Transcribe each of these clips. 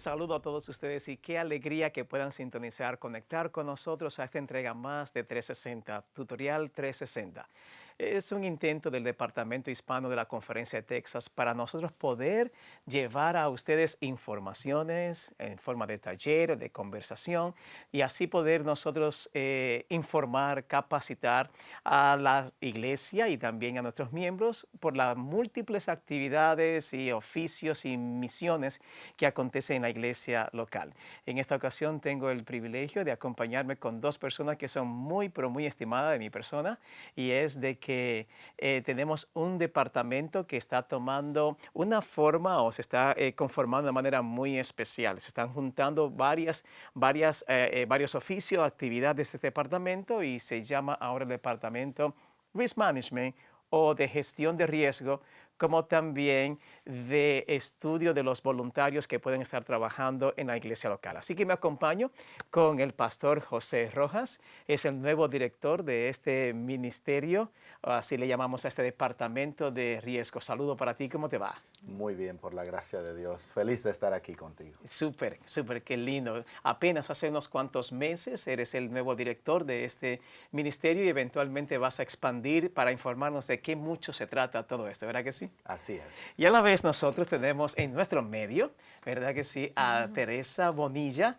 Saludo a todos ustedes y qué alegría que puedan sintonizar, conectar con nosotros a esta entrega más de 360, Tutorial 360. Es un intento del Departamento Hispano de la Conferencia de Texas para nosotros poder llevar a ustedes informaciones en forma de taller, de conversación y así poder nosotros informar, capacitar a la iglesia y también a nuestros miembros por las múltiples actividades y oficios y misiones que acontecen en la iglesia local. En esta ocasión tengo el privilegio de acompañarme con dos personas que son muy, pero muy estimadas de mi persona y es de que tenemos un departamento que está tomando una forma o se está conformando de manera muy especial. Se están juntando varios oficios, actividades de este departamento y se llama ahora el Departamento Risk Management o de gestión de riesgo, como también de estudio de los voluntarios que pueden estar trabajando en la iglesia local. Así que me acompaño con el pastor José Rojas, es el nuevo director de este ministerio, así le llamamos a este departamento de riesgo. Saludo para ti, ¿cómo te va? Muy bien, por la gracia de Dios. Feliz de estar aquí contigo. Súper, súper, qué lindo. Apenas hace unos cuantos meses eres el nuevo director de este ministerio y eventualmente vas a expandir para informarnos de qué mucho se trata todo esto, ¿verdad que sí? Así es. Y a la vez nosotros tenemos en nuestro medio, ¿verdad que sí?, a Teresa Bonilla.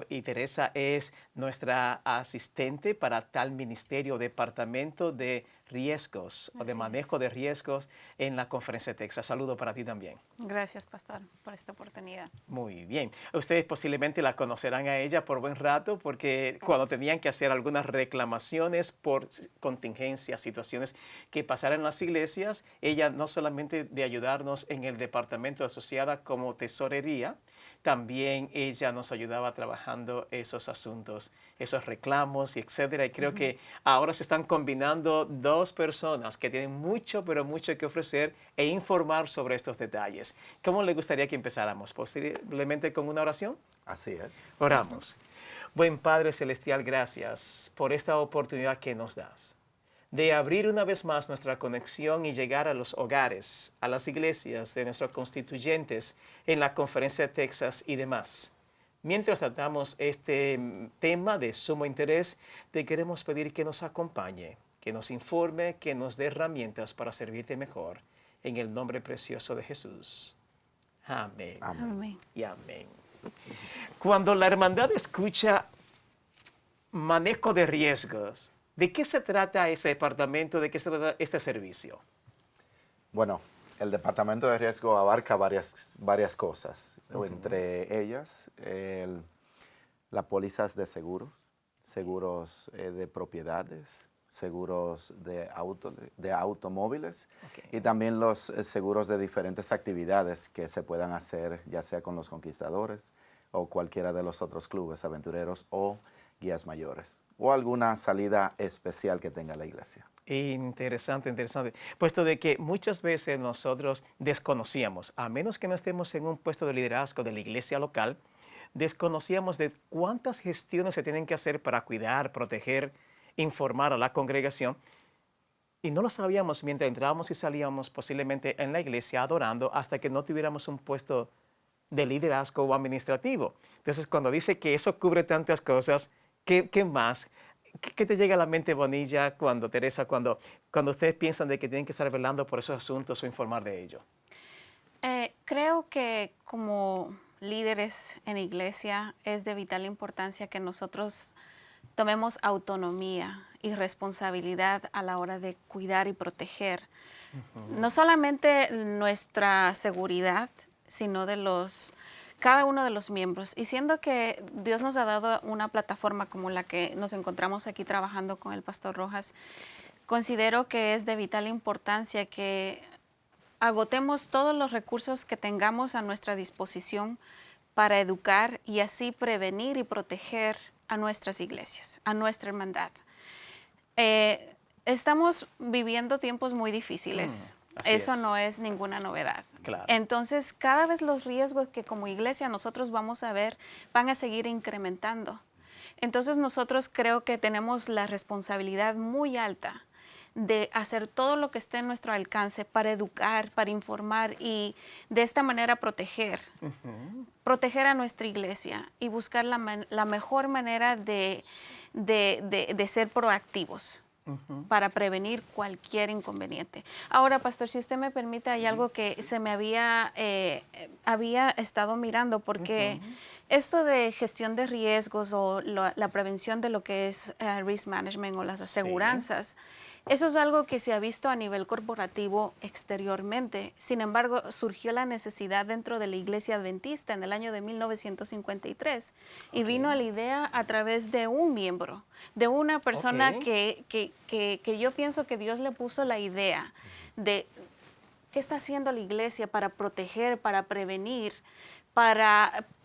Y Teresa es nuestra asistente para tal ministerio, departamento de riesgos o de manejo de riesgos en la Conferencia de Texas. Saludo para ti también. Gracias, pastor, por esta oportunidad. Muy bien. Ustedes posiblemente la conocerán a ella por buen rato porque cuando tenían que hacer algunas reclamaciones por contingencias, situaciones que pasaran en las iglesias, ella no solamente de ayudarnos en el departamento asociada como tesorería, también ella nos ayudaba trabajando esos asuntos, esos reclamos y etcétera. Y creo que ahora se están combinando dos personas que tienen mucho, pero mucho que ofrecer e informar sobre estos detalles. ¿Cómo le gustaría que empezáramos? Posiblemente con una oración. Así es. Oramos. Buen Padre Celestial, gracias por esta oportunidad que nos das de abrir una vez más nuestra conexión y llegar a los hogares, a las iglesias de nuestros constituyentes en la Conferencia de Texas y demás. Mientras tratamos este tema de sumo interés, te queremos pedir que nos acompañe, que nos informe, que nos dé herramientas para servirte mejor. En el nombre precioso de Jesús. Amén. Amén. Y amén. Cuando la hermandad escucha manejo de riesgos, ¿de qué se trata ese departamento? ¿De qué se trata este servicio? Bueno, el departamento de riesgo abarca varias cosas. Entre ellas, las pólizas de seguros, seguros de propiedades, seguros de automóviles y también los seguros de diferentes actividades que se puedan hacer, ya sea con los conquistadores o cualquiera de los otros clubes aventureros o guías mayores, o alguna salida especial que tenga la iglesia. Interesante, interesante. Puesto de que muchas veces nosotros desconocíamos, a menos que no estemos en un puesto de liderazgo de la iglesia local, desconocíamos de cuántas gestiones se tienen que hacer para cuidar, proteger, informar a la congregación. Y no lo sabíamos mientras entrábamos y salíamos posiblemente en la iglesia adorando hasta que no tuviéramos un puesto de liderazgo o administrativo. Entonces, cuando dice que eso cubre tantas cosas, ¿qué más? ¿Qué te llega a la mente, Bonilla, Teresa, cuando ustedes piensan de que tienen que estar velando por esos asuntos o informar de ello? Creo que como líderes en iglesia es de vital importancia que nosotros tomemos autonomía y responsabilidad a la hora de cuidar y proteger no solamente nuestra seguridad, sino de cada uno de los miembros. Y siendo que Dios nos ha dado una plataforma como la que nos encontramos aquí trabajando con el pastor Rojas, considero que es de vital importancia que agotemos todos los recursos que tengamos a nuestra disposición para educar y así prevenir y proteger a nuestras iglesias, a nuestra hermandad. Estamos viviendo tiempos muy difíciles. Eso no es ninguna novedad. Claro. Entonces, cada vez los riesgos que como iglesia nosotros vamos a ver van a seguir incrementando. Entonces, nosotros creo que tenemos la responsabilidad muy alta de hacer todo lo que esté en nuestro alcance para educar, para informar y de esta manera proteger proteger a nuestra iglesia y buscar la mejor manera de ser proactivos para prevenir cualquier inconveniente. Ahora, pastor, si usted me permite, hay algo que se me había estado mirando, porque esto de gestión de riesgos o la prevención de lo que es risk management o las aseguranzas, eso es algo que se ha visto a nivel corporativo exteriormente. Sin embargo, surgió la necesidad dentro de la Iglesia Adventista en el año de 1953 y vino a la idea a través de un miembro, de una persona que yo pienso que Dios le puso la idea de qué está haciendo la iglesia para proteger, para prevenir,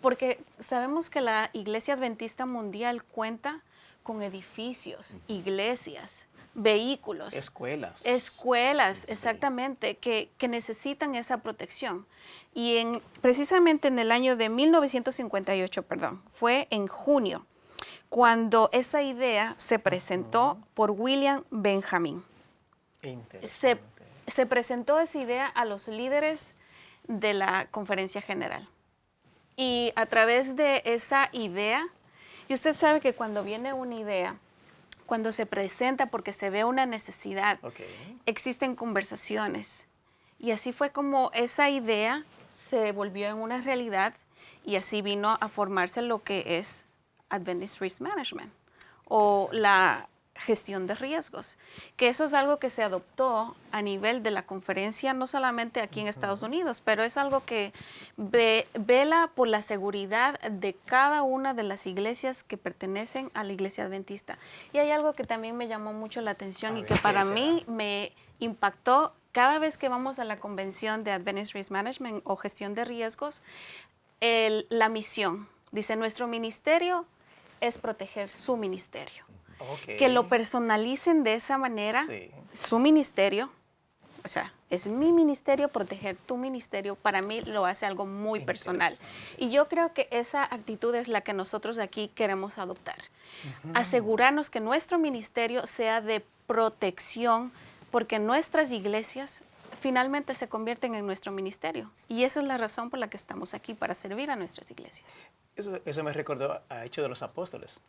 porque sabemos que la Iglesia Adventista Mundial cuenta con edificios, iglesias, vehículos. Escuelas. Escuelas, sí, exactamente, que necesitan esa protección. Y precisamente en el año de 1958, fue en junio, cuando esa idea se presentó por William Benjamin. Se presentó esa idea a los líderes de la Conferencia General. Y a través de esa idea, y usted sabe que cuando viene una idea, cuando se presenta porque se ve una necesidad, existen conversaciones. Y así fue como esa idea se volvió en una realidad y así vino a formarse lo que es Adventist Risk Management o la gestión de riesgos, que eso es algo que se adoptó a nivel de la conferencia, no solamente aquí en Estados Unidos, pero es algo que vela por la seguridad de cada una de las iglesias que pertenecen a la Iglesia Adventista. Y hay algo que también me llamó mucho la atención y que para mí me impactó cada vez que vamos a la convención de Adventist Risk Management o gestión de riesgos, la misión. Dice, nuestro ministerio es proteger su ministerio. Que lo personalicen de esa manera, su ministerio, o sea, es mi ministerio, proteger tu ministerio, para mí lo hace algo muy personal. Y yo creo que esa actitud es la que nosotros aquí queremos adoptar. Asegurarnos que nuestro ministerio sea de protección, porque nuestras iglesias finalmente se convierten en nuestro ministerio. Y esa es la razón por la que estamos aquí, para servir a nuestras iglesias. Eso me recordó a Hechos de los Apóstoles.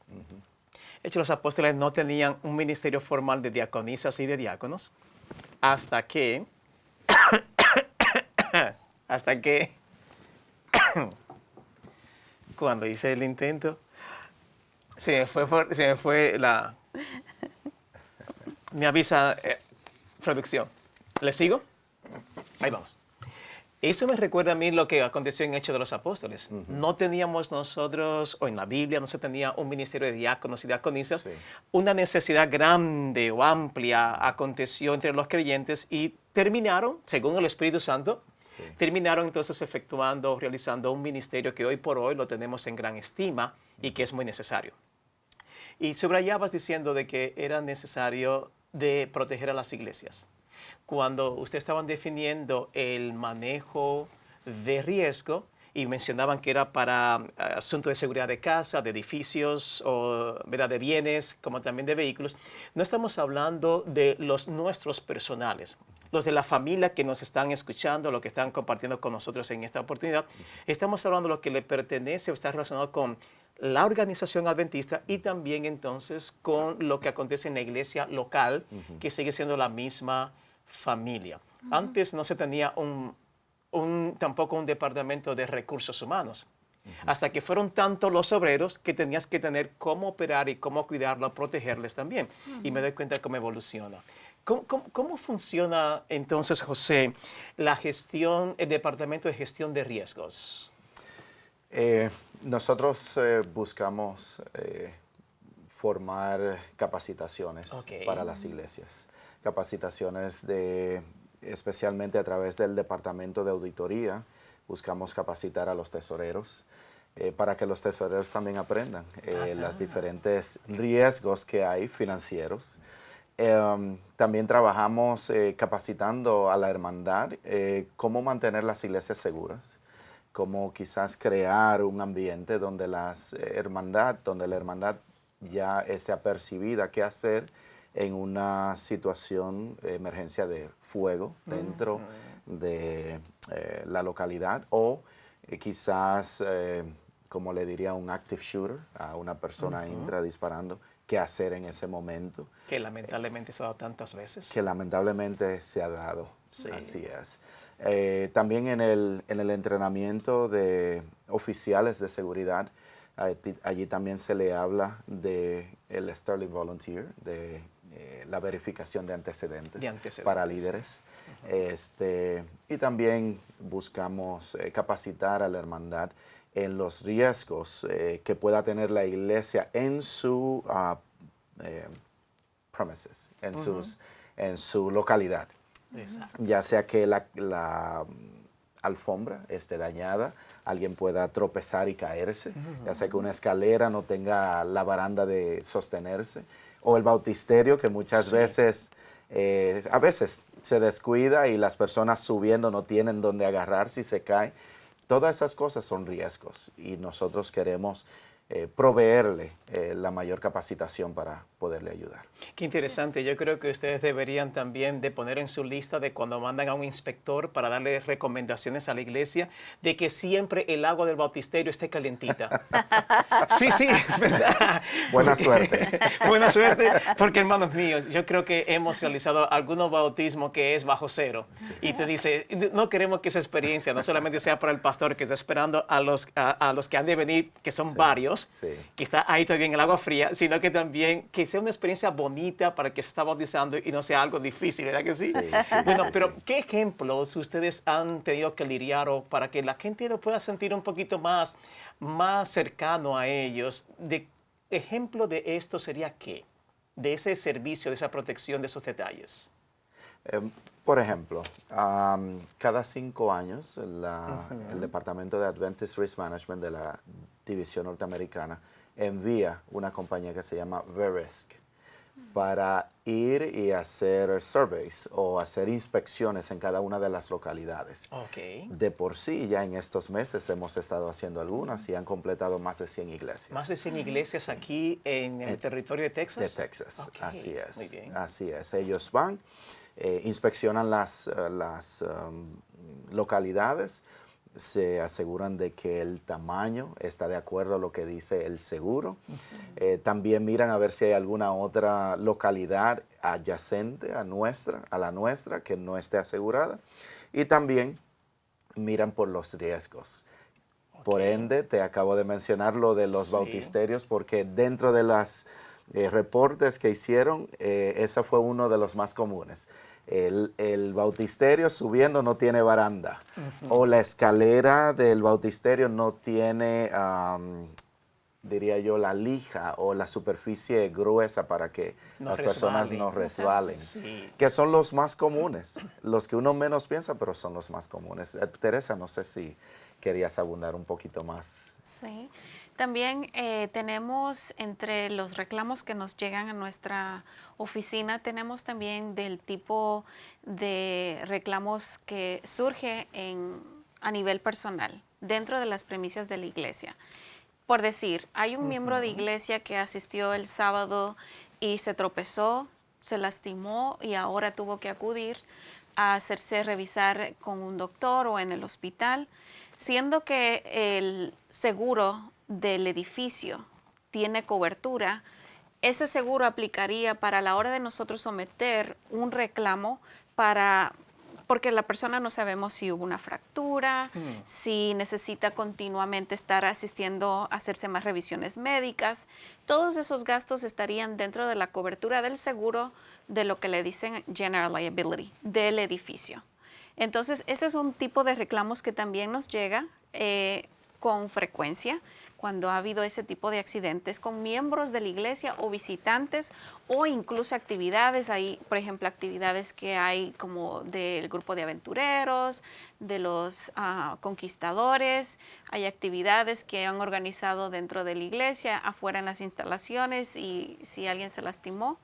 De hecho, los apóstoles no tenían un ministerio formal de diaconisas y de diáconos hasta que cuando hice el intento, me avisa producción. ¿Le sigo? Ahí vamos. Eso me recuerda a mí lo que aconteció en Hechos de los Apóstoles. No teníamos nosotros, o en la Biblia, no se tenía un ministerio de diáconos y diaconisas. Una necesidad grande o amplia aconteció entre los creyentes y terminaron, según el Espíritu Santo, terminaron entonces realizando un ministerio que hoy por hoy lo tenemos en gran estima y que es muy necesario. Y subrayabas diciendo de que era necesario de proteger a las iglesias. Cuando ustedes estaban definiendo el manejo de riesgo y mencionaban que era para asuntos de seguridad de casa, de edificios, o, ¿verdad?, de bienes, como también de vehículos, no estamos hablando de los nuestros personales, los de la familia que nos están escuchando, lo que están compartiendo con nosotros en esta oportunidad. Estamos hablando de lo que le pertenece o está relacionado con la organización adventista y también entonces con lo que acontece en la iglesia local, que sigue siendo la misma familia. Antes no se tenía tampoco un departamento de recursos humanos, hasta que fueron tantos los obreros que tenías que tener cómo operar y cómo cuidarlos, protegerles también. Y me doy cuenta de cómo evoluciona. ¿Cómo funciona entonces, José, el departamento de gestión de riesgos? Nosotros buscamos formar capacitaciones para las iglesias. Capacitaciones especialmente a través del departamento de auditoría. Buscamos capacitar a los tesoreros para que los tesoreros también aprendan los diferentes riesgos que hay financieros. También trabajamos capacitando a la hermandad cómo mantener las iglesias seguras, cómo quizás crear un ambiente donde la hermandad ya esté apercibida qué hacer en una situación de emergencia de fuego dentro de la localidad o quizás, como le diría un active shooter, a una persona entra disparando, qué hacer en ese momento. Que lamentablemente se ha dado tantas veces. Que lamentablemente se ha dado, Sí. así es. También en el entrenamiento de oficiales de seguridad, allí también se le habla de el Sterling Volunteer, de la verificación de antecedentes, para líderes. Y también buscamos capacitar a la hermandad en los riesgos que pueda tener la iglesia en su premises, en su localidad. Exacto. Ya sea que la alfombra esté dañada, alguien pueda tropezar y caerse, ya sea que una escalera no tenga la baranda de sostenerse, o el bautisterio que muchas veces, a veces se descuida y las personas subiendo no tienen dónde agarrarse y se caen. Todas esas cosas son riesgos y nosotros queremos proveerle la mayor capacitación para poderle ayudar. Qué interesante. Yo creo que ustedes deberían también de poner en su lista de cuando mandan a un inspector para darle recomendaciones a la iglesia de que siempre el agua del bautisterio esté calientita. Sí, sí, es verdad. Buena suerte. Buena suerte, porque hermanos míos, yo creo que hemos realizado algunos bautismos que es bajo cero. Sí. Y te dice, no queremos que esa experiencia no solamente sea para el pastor que está esperando a los que han de venir, que son varios, que está ahí todavía en el agua fría, sino que también que sea una experiencia bonita para que se está bautizando y no sea algo difícil, ¿verdad que sí? Bueno, pero ¿qué ejemplos ustedes han tenido que lidiar o para que la gente lo pueda sentir un poquito más cercano a ellos? De ejemplo de esto sería ¿qué? De ese servicio, de esa protección, de esos detalles. Por ejemplo, cada 5 años el Departamento de Adventist Risk Management de la División Norteamericana envía una compañía que se llama Verisk para ir y hacer surveys o hacer inspecciones en cada una de las localidades. Okay. De por sí, ya en estos meses hemos estado haciendo algunas y han completado más de 100 iglesias. ¿Más de 100 iglesias aquí en el territorio de Texas? De Texas, okay. Así es. Muy bien. Así es. Ellos van, inspeccionan las localidades, se aseguran de que el tamaño está de acuerdo a lo que dice el seguro. También miran a ver si hay alguna otra localidad adyacente a la nuestra que no esté asegurada. Y también miran por los riesgos. Okay. Por ende, te acabo de mencionar lo de los bautisterios, porque dentro de los reportes que hicieron, ese fue uno de los más comunes. El bautisterio subiendo no tiene baranda, o la escalera del bautisterio no tiene, diría yo, la lija o la superficie gruesa para que las personas no resbalen, que son los más comunes, los que uno menos piensa, pero son los más comunes. Teresa, no sé si querías abundar un poquito más. Sí. También tenemos entre los reclamos que nos llegan a nuestra oficina, tenemos también del tipo de reclamos que surge a nivel personal, dentro de las premisas de la iglesia. Por decir, hay un miembro de iglesia que asistió el sábado y se tropezó, se lastimó y ahora tuvo que acudir a hacerse revisar con un doctor o en el hospital, siendo que el seguro del edificio tiene cobertura, ese seguro aplicaría para la hora de nosotros someter un reclamo porque la persona no sabemos si hubo una fractura, si necesita continuamente estar asistiendo a hacerse más revisiones médicas. Todos esos gastos estarían dentro de la cobertura del seguro de lo que le dicen General Liability del edificio. Entonces, ese es un tipo de reclamos que también nos llega con frecuencia cuando ha habido ese tipo de accidentes con miembros de la iglesia o visitantes o incluso actividades. Hay, por ejemplo, actividades que hay como del grupo de aventureros, de los conquistadores. Hay actividades que han organizado dentro de la iglesia, afuera en las instalaciones, y si alguien se lastimó,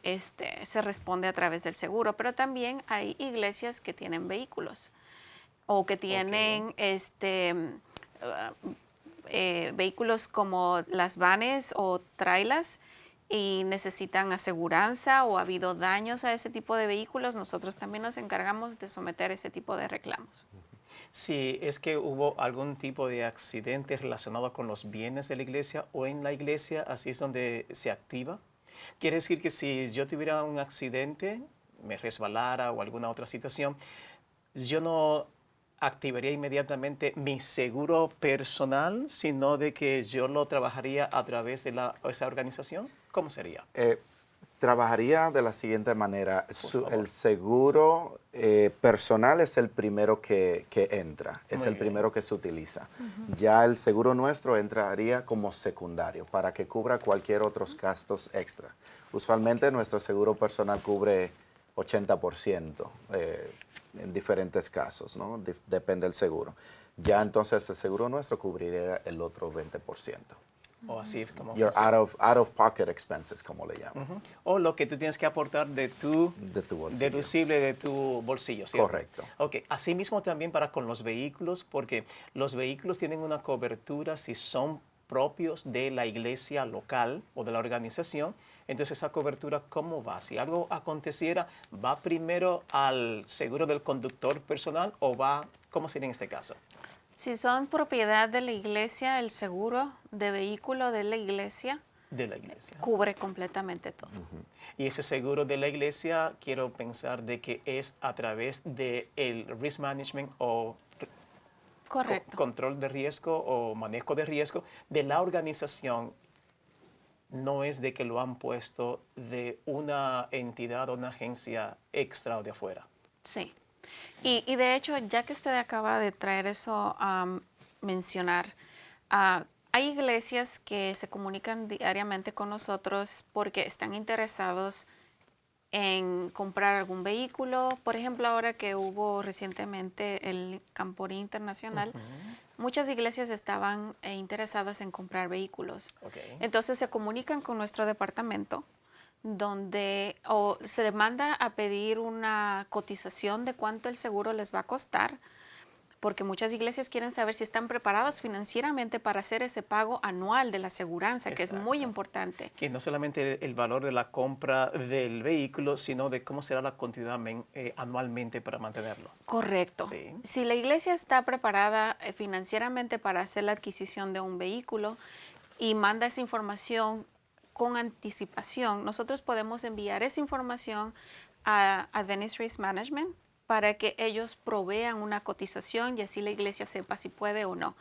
se responde a través del seguro. Pero también hay iglesias que tienen vehículos o que tienen vehículos como las vanes o trailers y necesitan aseguranza o ha habido daños a ese tipo de vehículos. Nosotros también nos encargamos de someter ese tipo de reclamos. Si es que hubo algún tipo de accidente relacionado con los bienes de la iglesia o en la iglesia, así es donde se activa. Quiere decir que si yo tuviera un accidente, me resbalara o alguna otra situación, yo no activaría inmediatamente mi seguro personal, sino de que yo lo trabajaría a través de esa organización. ¿Cómo sería? Trabajaría de la siguiente manera. Favor. El seguro personal es el primero que entra, es Muy el bien. primero que se utiliza. Ya el seguro nuestro entraría como secundario para que cubra cualquier otros gastos extra. Usualmente nuestro seguro personal cubre 80% en diferentes casos, ¿no? Depende del seguro. Ya entonces el seguro nuestro cubriría el otro 20%. O así es como Your funciona. out of pocket expenses, como le llaman. Ujú. O lo que tú tienes que aportar de tu De tu bolsillo. deducible de tu bolsillo, ¿cierto? Correcto. Ok, asimismo también para con los vehículos, porque los vehículos tienen una cobertura si son propios de la iglesia local o de la organización. Entonces, esa cobertura, ¿cómo va? Si algo aconteciera, ¿va primero al seguro del conductor personal o va, cómo sería en este caso? Si son propiedad de la iglesia, el seguro de vehículo de la iglesia De la iglesia. cubre completamente todo. Y ese seguro de la iglesia, quiero pensar de que es a través del risk management o Correcto. control de riesgo o manejo de riesgo de la organización. No es de que lo han puesto de una entidad o una agencia extra o de afuera. Sí. Y de hecho, ya que usted acaba de traer eso a mencionar, hay iglesias que se comunican diariamente con nosotros porque están interesados en comprar algún vehículo. Por ejemplo, ahora que hubo recientemente el Camporí Internacional, muchas iglesias estaban interesadas en comprar vehículos. Ok. Entonces se comunican con nuestro departamento donde o se le manda a pedir una cotización de cuánto el seguro les va a costar, porque muchas iglesias quieren saber si están preparadas financieramente para hacer ese pago anual de la aseguranza, que es muy Exacto. importante. Que no solamente el valor de la compra del vehículo, sino de cómo será la continuidad anualmente para mantenerlo. Correcto. Sí. Si la iglesia está preparada financieramente para hacer la adquisición de un vehículo y manda esa información con anticipación, nosotros podemos enviar esa información a Adventist Risk Management para que ellos provean una cotización y así la iglesia sepa si puede o no.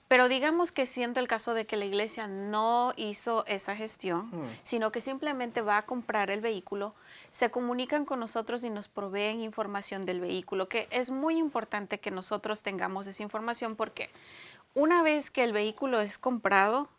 Pero digamos que siendo el caso de que la iglesia no hizo esa gestión, sino que simplemente va a comprar el vehículo, se comunican con nosotros y nos proveen información del vehículo, que es muy importante que nosotros tengamos esa información porque una vez que el vehículo es comprado,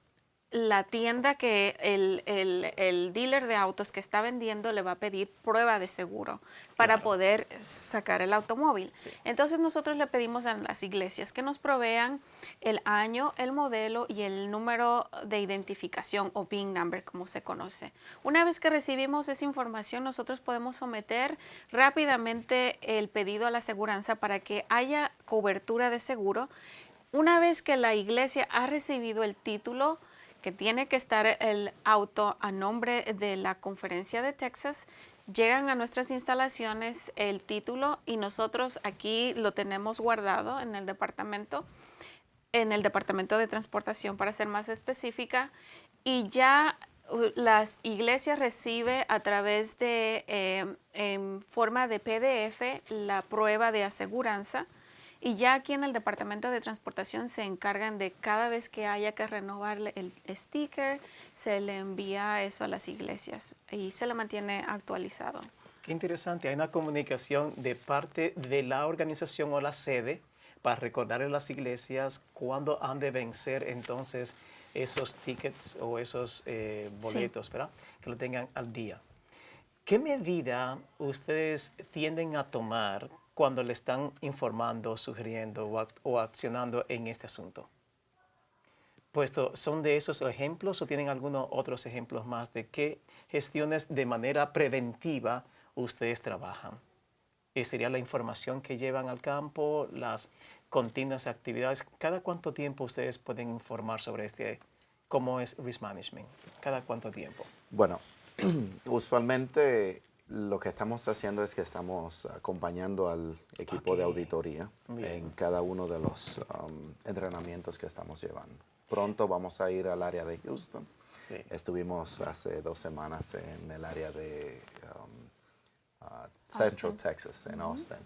la tienda que el dealer de autos que está vendiendo le va a pedir prueba de seguro para Claro. poder sacar el automóvil. Sí. Entonces nosotros le pedimos a las iglesias que nos provean el año, el modelo y el número de identificación o VIN number, como se conoce. Una vez que recibimos esa información, nosotros podemos someter rápidamente el pedido a la aseguranza para que haya cobertura de seguro. Una vez que la iglesia ha recibido el título, que tiene que estar el auto a nombre de la Conferencia de Texas, llegan a nuestras instalaciones el título y nosotros aquí lo tenemos guardado en el departamento de transportación para ser más específica, y ya las iglesias reciben a través de en forma de PDF la prueba de aseguranza. Y ya aquí en el Departamento de Transportación se encargan de cada vez que haya que renovar el sticker, se le envía eso a las iglesias y se le mantiene actualizado. Qué interesante. Hay una comunicación de parte de la organización o la sede para recordarle a las iglesias cuándo han de vencer entonces esos tickets o esos boletos, ¿verdad? Que lo tengan al día. ¿Qué medida ustedes tienden a tomar cuando le están informando, sugiriendo o accionando en este asunto? Puesto, ¿son de esos ejemplos o tienen algunos otros ejemplos más de qué gestiones de manera preventiva ustedes trabajan? ¿Sería la información que llevan al campo, las continuas actividades? ¿Cada cuánto tiempo ustedes pueden informar sobre cómo es risk management? ¿Cada cuánto tiempo? Bueno, usualmente lo que estamos haciendo es que estamos acompañando al equipo de auditoría en cada uno de los entrenamientos que estamos llevando. Pronto vamos a ir al área de Houston. Sí. Estuvimos hace 2 semanas en el área de Central Texas, en Austin.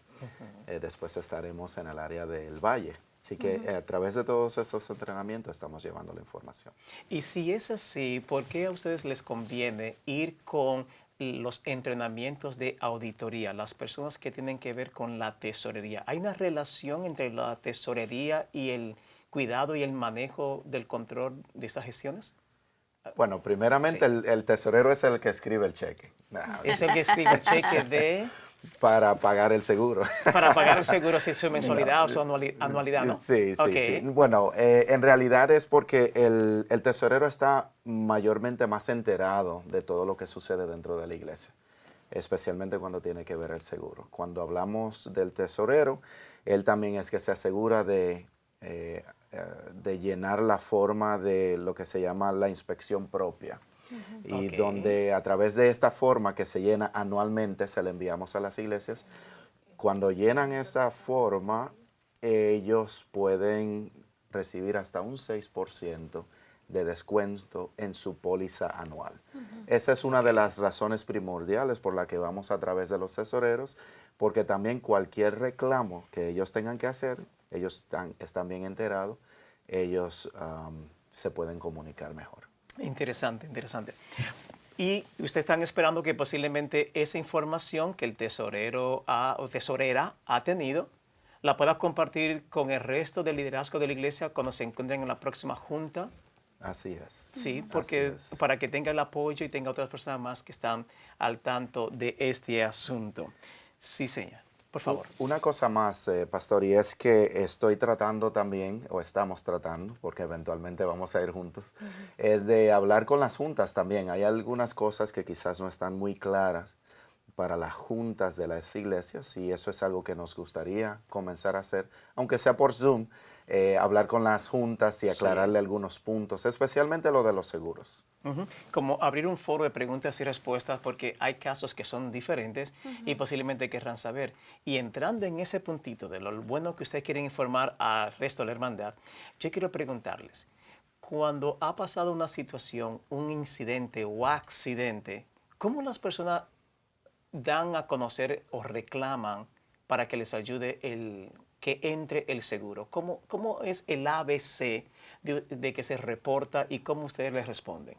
Después estaremos en el área del Valle. Así que a través de todos esos entrenamientos estamos llevando la información. Y si es así, ¿por qué a ustedes les conviene ir con los entrenamientos de auditoría, las personas que tienen que ver con la tesorería? ¿Hay una relación entre la tesorería y el cuidado y el manejo del control de estas gestiones? Bueno, primeramente sí. el tesorero es el que escribe el cheque. Es el que escribe el cheque de... Para pagar el seguro. Para pagar el seguro, si es su mensualidad o su anualidad, ¿no? Sí, sí, sí. Bueno, en realidad es porque el tesorero está mayormente más enterado de todo lo que sucede dentro de la iglesia, especialmente cuando tiene que ver el seguro. Cuando hablamos del tesorero, él también es que se asegura de llenar la forma de lo que se llama la inspección propia. Y donde a través de esta forma que se llena anualmente, se la enviamos a las iglesias. Cuando llenan esa forma, ellos pueden recibir hasta un 6% de descuento en su póliza anual. Esa es una de las razones primordiales por la que vamos a través de los tesoreros, porque también cualquier reclamo que ellos tengan que hacer, ellos están bien enterados, ellos se pueden comunicar mejor. Interesante, interesante. Y ustedes están esperando que posiblemente esa información que el tesorero o tesorera ha tenido la pueda compartir con el resto del liderazgo de la iglesia cuando se encuentren en la próxima junta. Así es. Sí, porque para que tenga el apoyo y tenga otras personas más que están al tanto de este asunto. Sí, señor. Por favor. Una cosa más, pastor, y es que estoy tratando también, o estamos tratando, porque eventualmente vamos a ir juntos, es de hablar con las juntas también. Hay algunas cosas que quizás no están muy claras para las juntas de las iglesias, y eso es algo que nos gustaría comenzar a hacer, aunque sea por Zoom, hablar con las juntas y aclararle algunos puntos, especialmente lo de los seguros. Como abrir un foro de preguntas y respuestas, porque hay casos que son diferentes y posiblemente querrán saber. Y entrando en ese puntito de lo bueno que ustedes quieren informar al resto de la hermandad, yo quiero preguntarles, cuando ha pasado una situación, un incidente o accidente, ¿cómo las personas dan a conocer o reclaman para que les ayude que entre el seguro? ¿Cómo es el ABC de que se reporta y cómo ustedes les responden?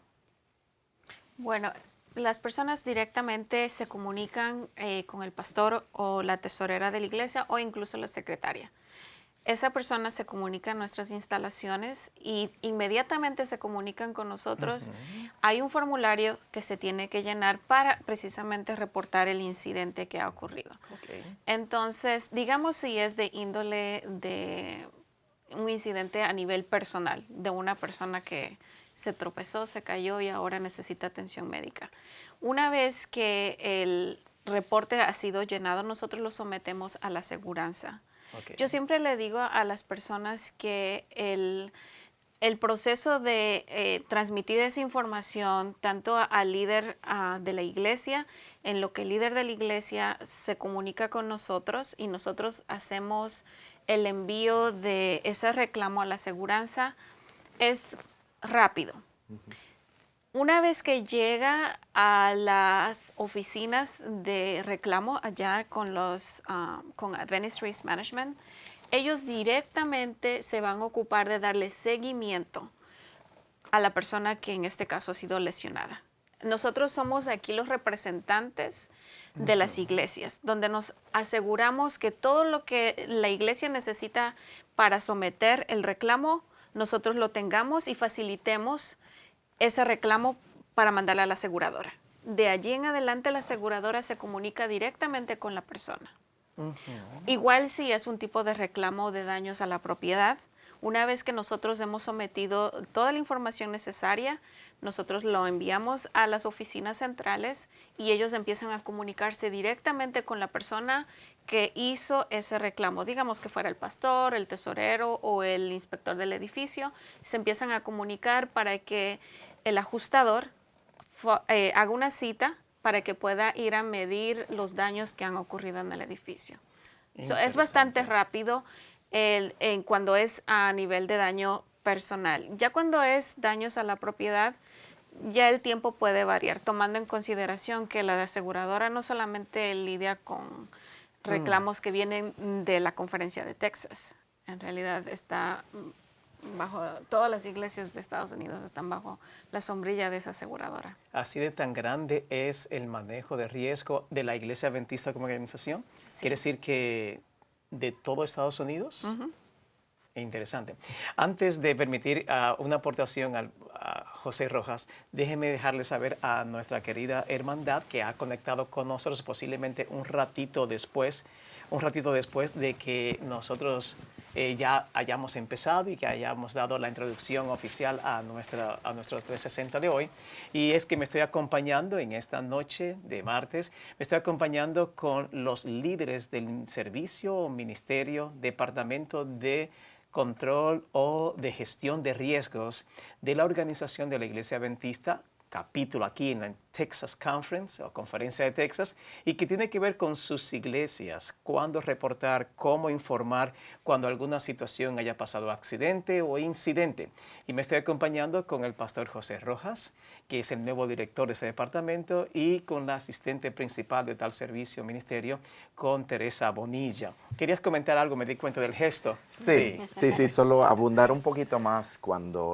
Bueno, las personas directamente se comunican con el pastor o la tesorera de la iglesia o incluso la secretaria. Esa persona se comunica en nuestras instalaciones y inmediatamente se comunican con nosotros. Hay un formulario que se tiene que llenar para precisamente reportar el incidente que ha ocurrido. Entonces, digamos si es de índole de un incidente a nivel personal, de una persona que se tropezó, se cayó y ahora necesita atención médica. Una vez que el reporte ha sido llenado, nosotros lo sometemos a la aseguranza. Yo siempre le digo a las personas que el proceso de transmitir esa información tanto al líder de la iglesia, en lo que el líder de la iglesia se comunica con nosotros y nosotros hacemos el envío de ese reclamo a la aseguranza, es rápido. Una vez que llega a las oficinas de reclamo allá con Adventist Risk Management, ellos directamente se van a ocupar de darle seguimiento a la persona que en este caso ha sido lesionada. Nosotros somos aquí los representantes de las iglesias, donde nos aseguramos que todo lo que la iglesia necesita para someter el reclamo, nosotros lo tengamos y facilitemos ese reclamo para mandarle a la aseguradora. De allí en adelante la aseguradora se comunica directamente con la persona. Igual si es un tipo de reclamo de daños a la propiedad, una vez que nosotros hemos sometido toda la información necesaria, nosotros lo enviamos a las oficinas centrales y ellos empiezan a comunicarse directamente con la persona que hizo ese reclamo. Digamos que fuera el pastor, el tesorero o el inspector del edificio, se empiezan a comunicar para que el ajustador haga una cita para que pueda ir a medir los daños que han ocurrido en el edificio. Es bastante rápido cuando es a nivel de daño personal. Ya cuando es daños a la propiedad, ya el tiempo puede variar, tomando en consideración que la aseguradora no solamente lidia con reclamos que vienen de la Conferencia de Texas. En realidad está bajo, todas las iglesias de Estados Unidos están bajo la sombrilla de esa aseguradora. ¿Así de tan grande es el manejo de riesgo de la Iglesia Adventista como organización? Sí. ¿Quiere decir que de todo Estados Unidos? Interesante. Antes de permitir una aportación a José Rojas, déjeme dejarle saber a nuestra querida hermandad que ha conectado con nosotros posiblemente un ratito después de que nosotros ya hayamos empezado y que hayamos dado la introducción oficial a nuestro 360 de hoy. Y es que me estoy acompañando en esta noche de martes, me estoy acompañando con los líderes del servicio, ministerio, departamento de control o de gestión de riesgos de la organización de la Iglesia Adventista, capítulo aquí en la Texas Conference o Conferencia de Texas, y que tiene que ver con sus iglesias, cuándo reportar, cómo informar cuando alguna situación haya pasado accidente o incidente. Y me estoy acompañando con el pastor José Rojas, que es el nuevo director de ese departamento, y con la asistente principal de tal servicio ministerio, con Teresa Bonilla. ¿Querías comentar algo? Me di cuenta del gesto. Sí, solo abundar un poquito más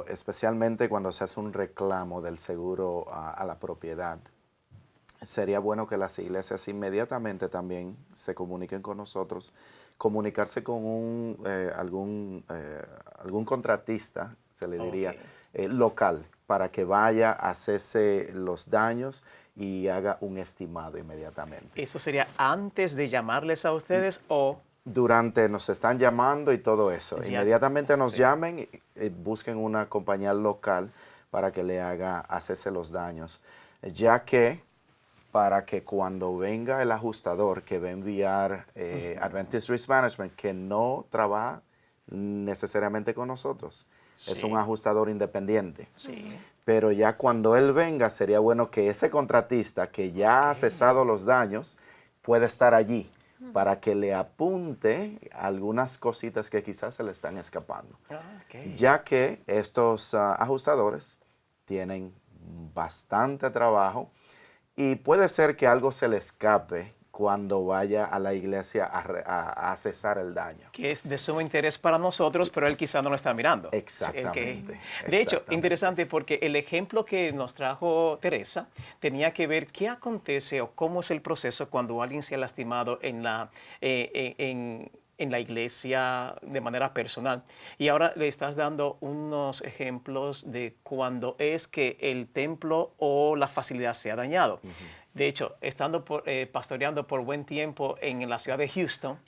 especialmente cuando se hace un reclamo del seguro a la propiedad. Sería bueno que las iglesias inmediatamente también se comuniquen con nosotros, comunicarse con algún contratista, se le diría, local, para que vaya a hacerse los daños y haga un estimado inmediatamente. ¿Eso sería antes de llamarles a ustedes o...? Durante nos están llamando y todo eso. Ya. Inmediatamente nos llamen y busquen una compañía local para que le haga hacerse los daños, ya que para que cuando venga el ajustador que va a enviar Adventist Risk Management, que no trabaja necesariamente con nosotros, es un ajustador independiente. Pero ya cuando él venga, sería bueno que ese contratista que ya ha cesado los daños pueda estar allí para que le apunte algunas cositas que quizás se le están escapando. Ya que estos ajustadores tienen bastante trabajo y puede ser que algo se le escape cuando vaya a la iglesia a cesar el daño. Que es de sumo interés para nosotros, pero él quizá no lo está mirando. Exactamente. De hecho, interesante porque el ejemplo que nos trajo Teresa tenía que ver qué acontece o cómo es el proceso cuando alguien se ha lastimado en la iglesia de manera personal. Y ahora le estás dando unos ejemplos de cuando es que el templo o la facilidad se ha dañado. De hecho, estando pastoreando por buen tiempo en la ciudad de Houston,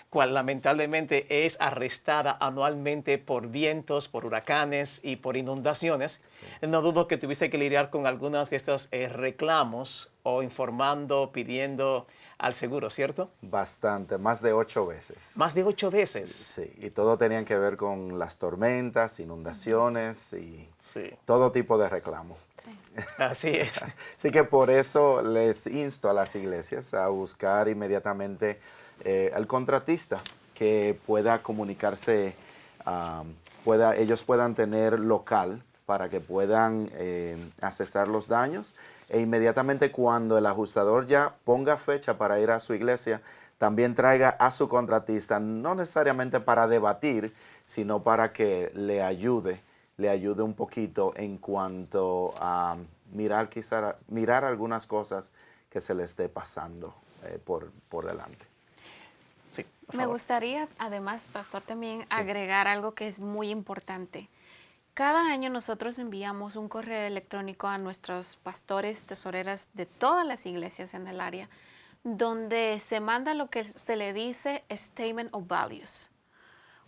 cual lamentablemente es arrestada anualmente por vientos, por huracanes y por inundaciones, no dudo que tuviste que lidiar con algunos de estos reclamos o informando, pidiendo al seguro, ¿cierto? Bastante, más de 8 veces. ¿Más de 8 veces? Sí, y todo tenían que ver con las tormentas, inundaciones y todo tipo de reclamo. Así es. Así que por eso les insto a las iglesias a buscar inmediatamente al contratista que pueda comunicarse, ellos puedan tener local para que puedan accesar los daños e inmediatamente cuando el ajustador ya ponga fecha para ir a su iglesia, también traiga a su contratista, no necesariamente para debatir, sino para que le ayude un poquito en cuanto a mirar algunas cosas que se le esté pasando por delante. Sí, por favor. Me gustaría, además, pastor, también agregar algo que es muy importante. Cada año nosotros enviamos un correo electrónico a nuestros pastores, tesoreras de todas las iglesias en el área, donde se manda lo que se le dice Statement of Values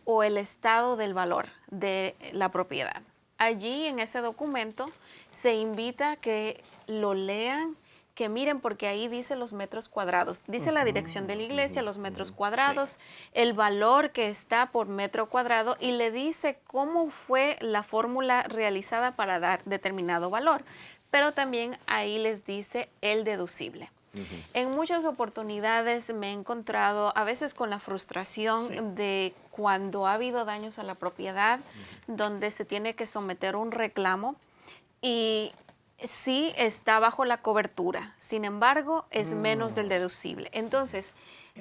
o el estado del valor de la propiedad. Allí en ese documento se invita a que lo lean, que miren, porque ahí dice los metros cuadrados, dice la dirección de la iglesia, los metros cuadrados, el valor que está por metro cuadrado y le dice cómo fue la fórmula realizada para dar determinado valor. pero también ahí les dice el deducible. En muchas oportunidades me he encontrado a veces con la frustración de cuando ha habido daños a la propiedad, donde se tiene que someter un reclamo y sí está bajo la cobertura, sin embargo es menos del deducible. Entonces,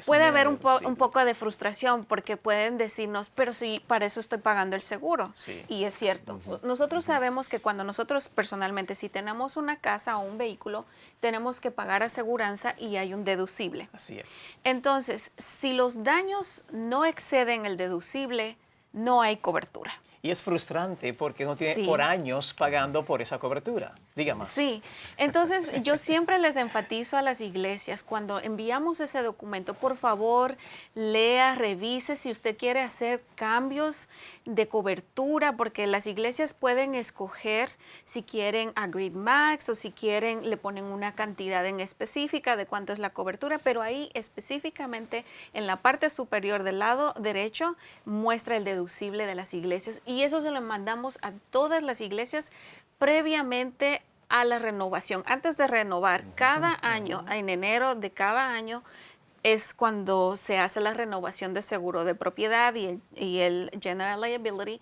puede haber un poco de frustración porque pueden decirnos, pero sí, para eso estoy pagando el seguro. Y es cierto. Nosotros sabemos que cuando nosotros personalmente, si tenemos una casa o un vehículo, tenemos que pagar aseguranza y hay un deducible. Así es. Entonces, si los daños no exceden el deducible, no hay cobertura. Y es frustrante porque uno tiene por años pagando por esa cobertura. Diga más. Sí, entonces yo siempre les enfatizo a las iglesias, cuando enviamos ese documento, por favor, lea, revise si usted quiere hacer cambios de cobertura, porque las iglesias pueden escoger si quieren Agreed Max o si quieren, le ponen una cantidad en específica de cuánto es la cobertura, pero ahí específicamente en la parte superior del lado derecho muestra el deducible de las iglesias. Y eso se lo mandamos a todas las iglesias previamente a la renovación. Antes de renovar, cada año, en enero de cada año, es cuando se hace la renovación de seguro de propiedad y el General Liability.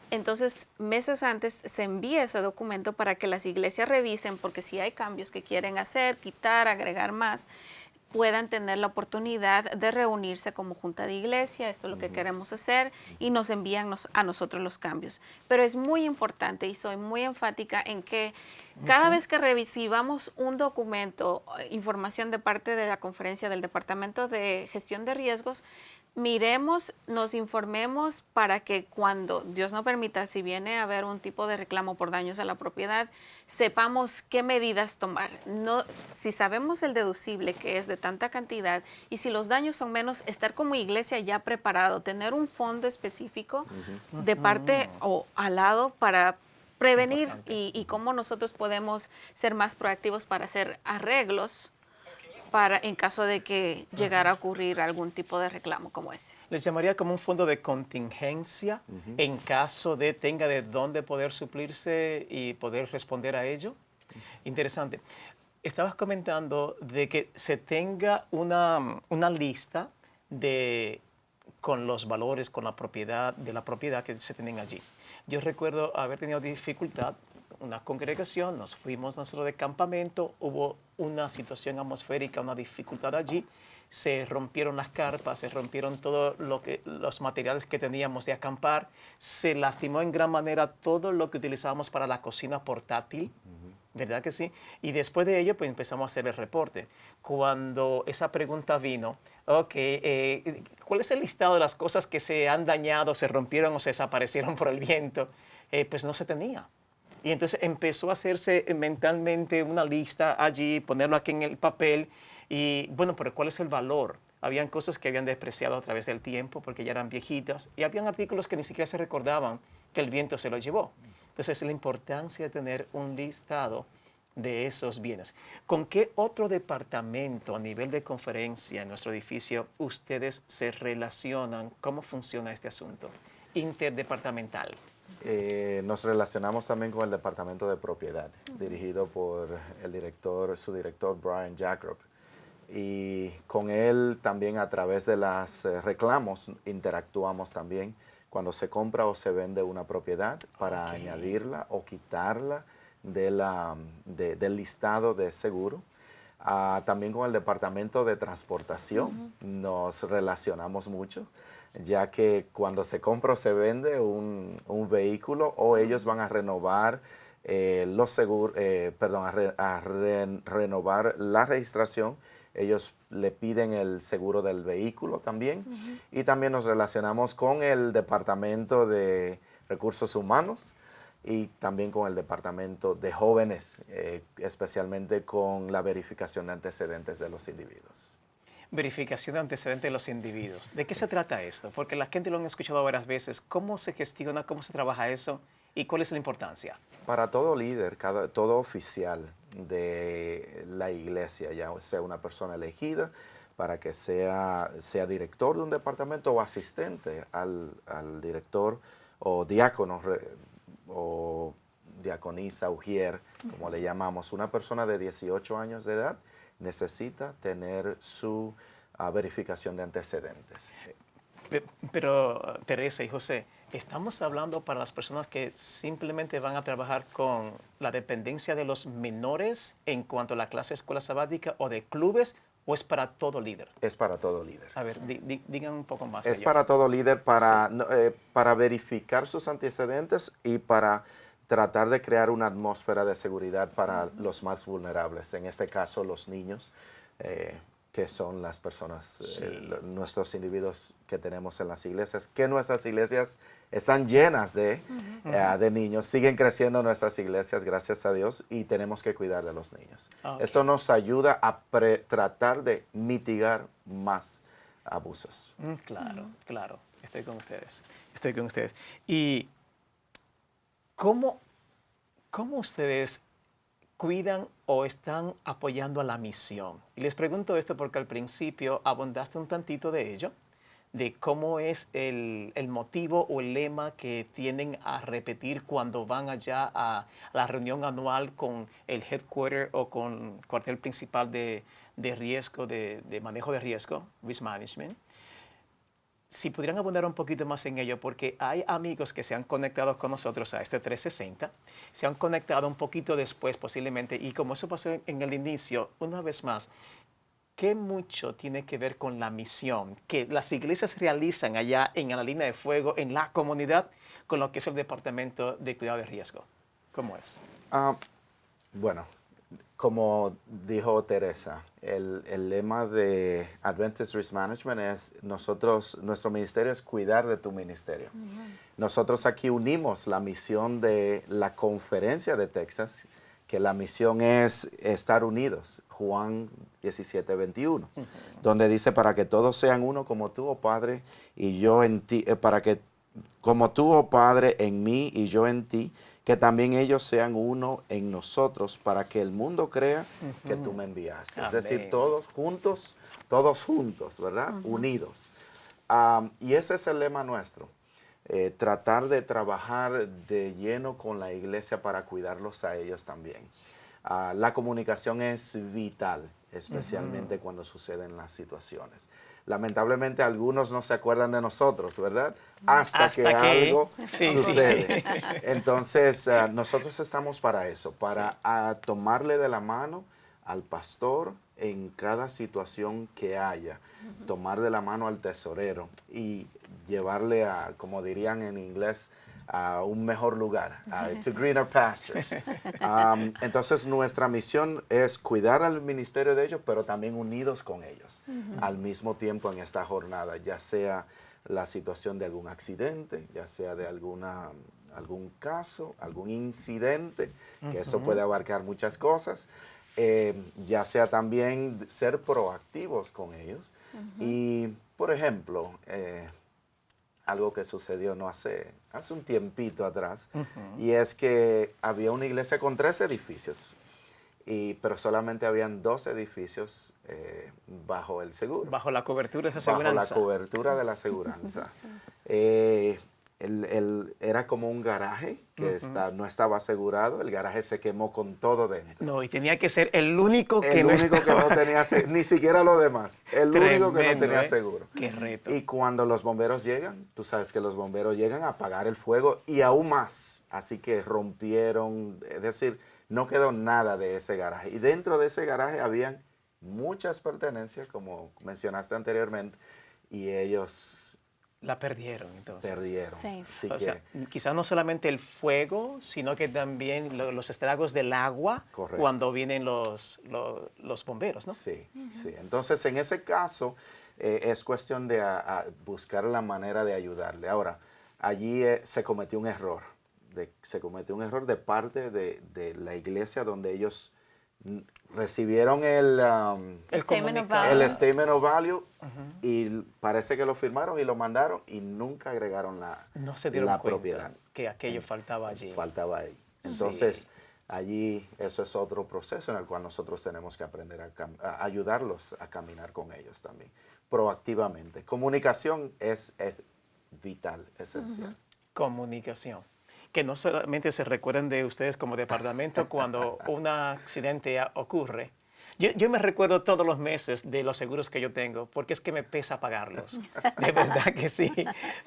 Entonces, meses antes se envía ese documento para que las iglesias revisen, porque si hay cambios que quieren hacer, quitar, agregar más, puedan tener la oportunidad de reunirse como junta de iglesia, esto es lo que queremos hacer, y nos envían a nosotros los cambios. Pero es muy importante y soy muy enfática en que cada vez que revisamos un documento, información de parte de la conferencia del Departamento de Gestión de Riesgos, miremos, nos informemos para que cuando Dios no permita, si viene a haber un tipo de reclamo por daños a la propiedad, sepamos qué medidas tomar. No, si sabemos el deducible que es de tanta cantidad y si los daños son menos, estar como iglesia ya preparado, tener un fondo específico de parte o al lado para prevenir y cómo nosotros podemos ser más proactivos para hacer arreglos en caso de que llegara a ocurrir algún tipo de reclamo como ese. Les llamaría como un fondo de contingencia en caso de tenga de dónde poder suplirse y poder responder a ello. Interesante. Estabas comentando de que se tenga una lista con los valores, con la propiedad, de la propiedad que se tienen allí. Yo recuerdo haber tenido dificultad, una congregación, nos fuimos nosotros de campamento, hubo una situación atmosférica, una dificultad allí, se rompieron las carpas, se rompieron todos los materiales que teníamos de acampar, se lastimó en gran manera todo lo que utilizábamos para la cocina portátil, ¿verdad que sí? Y después de ello, pues empezamos a hacer el reporte. Cuando esa pregunta vino, ¿cuál es el listado de las cosas que se han dañado, se rompieron o se desaparecieron por el viento? Pues no se tenía. Y entonces empezó a hacerse mentalmente una lista allí, ponerlo aquí en el papel. Y bueno, pero ¿cuál es el valor? Habían cosas que habían despreciado a través del tiempo porque ya eran viejitas. Y habían artículos que ni siquiera se recordaban que el viento se los llevó. Entonces, la importancia de tener un listado de esos bienes. ¿Con qué otro departamento a nivel de conferencia en nuestro edificio ustedes se relacionan? ¿Cómo funciona este asunto interdepartamental? Nos relacionamos también con el Departamento de Propiedad, dirigido por su director Brian Jackrop. Y con él también a través de los reclamos interactuamos también cuando se compra o se vende una propiedad para añadirla o quitarla del listado de seguro. También con el Departamento de Transportación nos relacionamos mucho, ya que cuando se compra o se vende un vehículo o ellos van a renovar los seguros, renovar la registración, ellos le piden el seguro del vehículo también. Y también nos relacionamos con el Departamento de Recursos Humanos y también con el Departamento de Jóvenes, especialmente con la verificación de antecedentes de los individuos. Verificación de antecedentes de los individuos. ¿De qué se trata esto? Porque la gente lo han escuchado varias veces. ¿Cómo se gestiona, cómo se trabaja eso y cuál es la importancia? Para todo líder, todo oficial de la iglesia, ya sea una persona elegida para que sea director de un departamento o asistente al director o diácono o diaconisa, ujier, como le llamamos, una persona de 18 años de edad necesita tener su verificación de antecedentes. Pero, Teresa y José, estamos hablando para las personas que simplemente van a trabajar con la dependencia de los menores en cuanto a la clase de escuela sabática o de clubes, ¿o es para todo líder? Es para todo líder. A ver, digan un poco más. Es de ello. para todo líder para, Sí. para verificar sus antecedentes y para tratar de crear una atmósfera de seguridad para los más vulnerables, en este caso los niños, que son las personas, nuestros individuos que tenemos en las iglesias, que nuestras iglesias están llenas de niños, siguen creciendo nuestras iglesias, gracias a Dios, y tenemos que cuidar de los niños. Okay. Esto nos ayuda a tratar de mitigar más abusos. Claro, claro, estoy con ustedes, estoy con ustedes. ¿Y cómo ustedes cuidan o están apoyando a la misión? Y les pregunto esto porque al principio abundaste un tantito de ello, de cómo es el motivo o el lema que tienden a repetir cuando van allá a la reunión anual con el headquarter o con el cuartel principal de riesgo, de manejo de riesgo, risk management. Si pudieran abundar un poquito más en ello, porque hay amigos que se han conectado con nosotros a este 360, se han conectado un poquito después posiblemente, y como eso pasó en el inicio, una vez más, ¿qué mucho tiene que ver con la misión que las iglesias realizan allá en la línea de fuego, en la comunidad, con lo que es el Departamento de Cuidado de Riesgo? ¿Cómo es? Bueno, como dijo Teresa, el lema de Adventist Risk Management es nuestro ministerio es cuidar de tu ministerio. Nosotros aquí unimos la misión de la conferencia de Texas, que la misión es estar unidos, Juan 17:21, donde dice para que todos sean uno como tú, oh Padre, y yo en ti, para que como tú, oh Padre, en mí y yo en ti, que también ellos sean uno en nosotros, para que el mundo crea que tú me enviaste. Es decir, todos juntos, ¿verdad? Unidos. Y ese es el lema nuestro. Tratar de trabajar de lleno con la iglesia para cuidarlos a ellos también. La comunicación es vital, especialmente cuando suceden las situaciones. Lamentablemente algunos no se acuerdan de nosotros, ¿verdad? Hasta que algo sucede. Entonces, nosotros estamos para eso, para tomarle de la mano al pastor en cada situación que haya, tomar de la mano al tesorero y llevarle a, como dirían en inglés, a un mejor lugar, to greener pastures. Entonces nuestra misión es cuidar al ministerio de ellos, pero también unidos con ellos al mismo tiempo en esta jornada, ya sea la situación de algún accidente, ya sea de algún caso, algún incidente, que eso puede abarcar muchas cosas, ya sea también ser proactivos con ellos. Y, por ejemplo, algo que sucedió no hace un tiempito atrás, y es que había una iglesia con 3 edificios, pero solamente habían 2 edificios bajo el seguro. Bajo la cobertura de esa aseguranza. Bajo la cobertura de la aseguranza. Era como un garaje que no estaba asegurado. El garaje se quemó con todo dentro. No, y tenía que ser el único que el no único estaba. que no tenía ni siquiera lo demás. El Tremendo, único que no tenía seguro. Qué reto. Y cuando los bomberos llegan, tú sabes que los bomberos llegan a apagar el fuego y aún más. Así que rompieron, es decir, no quedó nada de ese garaje. Y dentro de ese garaje habían muchas pertenencias, como mencionaste anteriormente, y ellos la perdieron, entonces. Perdieron. Sí. Así O que, sea, quizás no solamente el fuego, sino que también los estragos del agua. Correcto. Cuando vienen los bomberos, ¿no? Sí, sí. Entonces, en ese caso, es cuestión de buscar la manera de ayudarle. Ahora, allí se cometió un error. Se cometió un error de parte de la iglesia donde ellos recibieron el Statement of Value y parece que lo firmaron y lo mandaron y nunca agregaron no se dieron cuenta propiedad. Que aquello faltaba allí. Faltaba ahí. Entonces, allí eso es otro proceso en el cual nosotros tenemos que aprender a ayudarlos a caminar con ellos también, proactivamente. Comunicación es vital, esencial. Comunicación. que no solamente se recuerden de ustedes como departamento cuando un accidente ocurre. Yo me recuerdo todos los meses de los seguros que yo tengo, porque es que me pesa pagarlos. De verdad que sí,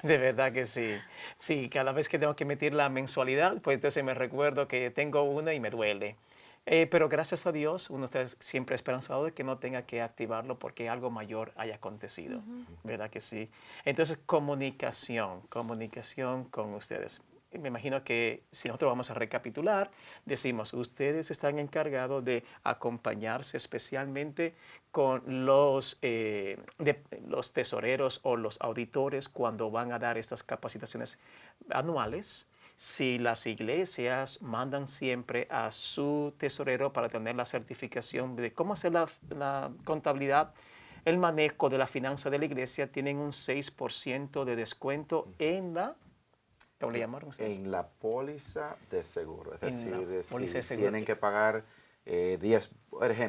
de verdad que sí. Sí, cada vez que tengo que emitir la mensualidad, pues entonces me recuerdo que tengo una y me duele. Pero gracias a Dios, uno está siempre esperanzado de que no tenga que activarlo porque algo mayor haya acontecido. ¿Verdad que sí? Entonces, comunicación con ustedes. Me imagino que si nosotros vamos a recapitular, decimos, ustedes están encargados de acompañarse especialmente con los tesoreros o los auditores cuando van a dar estas capacitaciones anuales. Si las iglesias mandan siempre a su tesorero para tener la certificación de cómo hacer la contabilidad, el manejo de la finanza de la iglesia, tienen un 6% de descuento en la... ¿Cómo le llamaron ustedes? En la póliza de seguro. Es decir, póliza de si seguro. tienen que pagar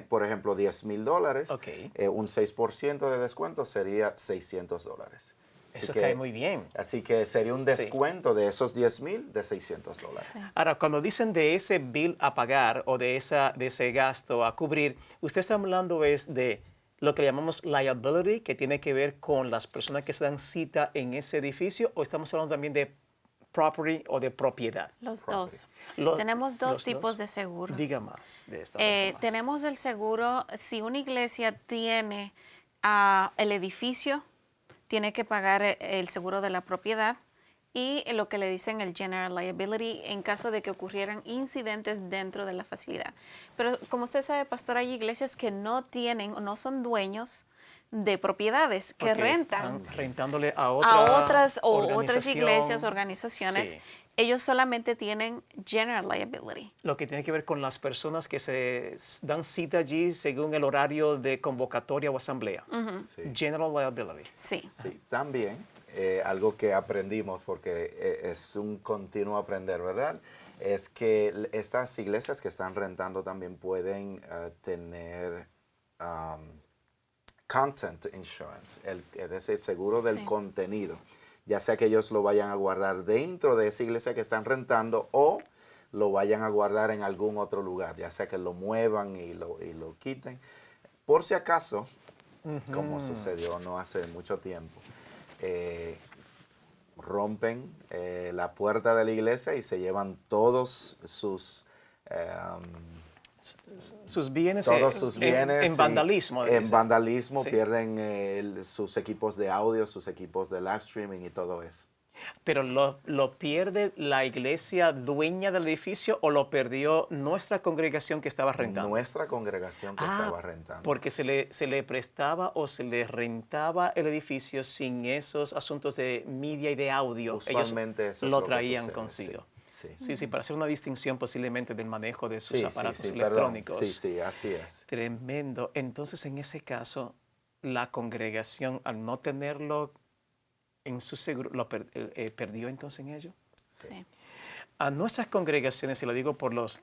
por ejemplo, $10,000, Okay. Un 6% de descuento sería $600. Eso cae muy bien. Así que sería un descuento de esos $10,000 de $600. Sí. Ahora, cuando dicen de ese bill a pagar o de ese gasto a cubrir, usted está hablando es de lo que llamamos liability, que tiene que ver con las personas que se dan cita en ese edificio, o estamos hablando también de property o de propiedad. Los Property. dos. Tenemos dos tipos de seguro. Diga más de esta. Tenemos el seguro, si una iglesia tiene el edificio, tiene que pagar el seguro de la propiedad y lo que le dicen el general liability en caso de que ocurrieran incidentes dentro de la facilidad. Pero como usted sabe, pastor, hay iglesias que no tienen o no son dueños de propiedades, que porque rentan están rentándole a otras organización. iglesias, organizaciones. Sí. Ellos solamente tienen general liability. Lo que tiene que ver con las personas que se dan cita allí según el horario de convocatoria o asamblea. Sí. General liability. Sí. Sí, también algo que aprendimos, porque es un continuo aprender, ¿verdad? Es que estas iglesias que están rentando también pueden tener content insurance, es decir, seguro del contenido, ya sea que ellos lo vayan a guardar dentro de esa iglesia que están rentando o lo vayan a guardar en algún otro lugar, ya sea que lo muevan y lo quiten. Por si acaso, como sucedió no hace mucho tiempo, rompen la puerta de la iglesia y se llevan todos sus bienes, en vandalismo. En vandalismo, sí. pierden sus equipos de audio, sus equipos de live streaming y todo eso. ¿Pero lo pierde la iglesia dueña del edificio o lo perdió nuestra congregación que estaba rentando? Nuestra congregación que estaba rentando. Porque se le prestaba o se le rentaba el edificio sin esos asuntos de media y de audio. Usualmente ellos eso es lo lo que traían sucede, consigo. Sí. Sí, para hacer una distinción posiblemente del manejo de sus aparatos perdón. electrónicos. Sí, así es. Tremendo. Entonces, en ese caso, la congregación, al no tenerlo en su seguro, perdió entonces en ello. Sí. A nuestras congregaciones, y lo digo por los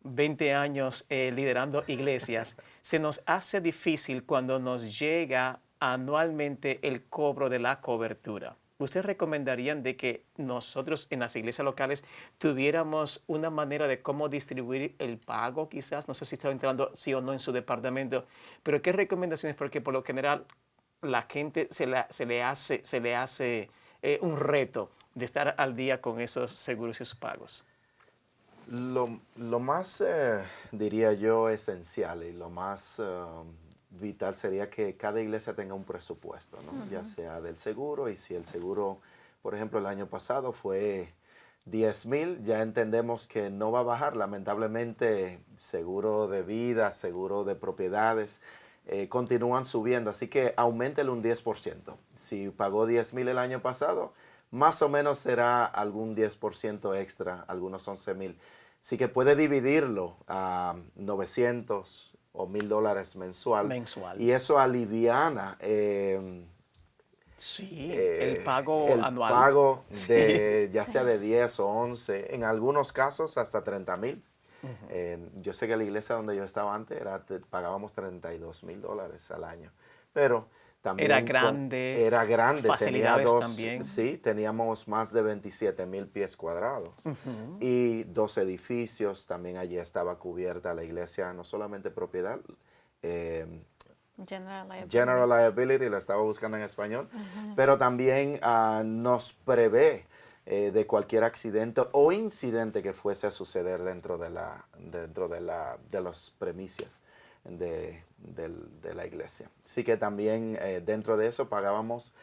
20 años liderando iglesias, se nos hace difícil cuando nos llega anualmente el cobro de la cobertura. ¿Ustedes recomendarían de que nosotros en las iglesias locales tuviéramos una manera de cómo distribuir el pago quizás? No sé si está entrando sí o no en su departamento, pero ¿qué recomendaciones? Porque por lo general la gente se le hace un reto de estar al día con esos seguros y esos pagos. Lo más, diría yo, esencial y lo más vital sería que cada iglesia tenga un presupuesto, ¿no? Ya sea del seguro, y si el seguro, por ejemplo, el año pasado fue 10,000, ya entendemos que no va a bajar. Lamentablemente, seguro de vida, seguro de propiedades, continúan subiendo, así que auméntele un 10%. Si pagó 10,000 el año pasado, más o menos será algún 10% extra, algunos 11,000. Así que puede dividirlo a 900 o $1,000 mensual. Y eso aliviana el pago anual. El pago ya sea de 10 o 11, en algunos casos hasta 30,000. Yo sé que la iglesia donde yo estaba antes pagábamos $32,000 al año. Pero También Era grande. Era grande. Facilidades también. Sí, teníamos más de 27,000 pies cuadrados. Y 2 edificios. También allí estaba cubierta la iglesia, no solamente propiedad, General Liability, la estaba buscando en español, pero también nos prevé de cualquier accidente o incidente que fuese a suceder dentro de las premisas de la iglesia. Así que también dentro de eso pagábamos,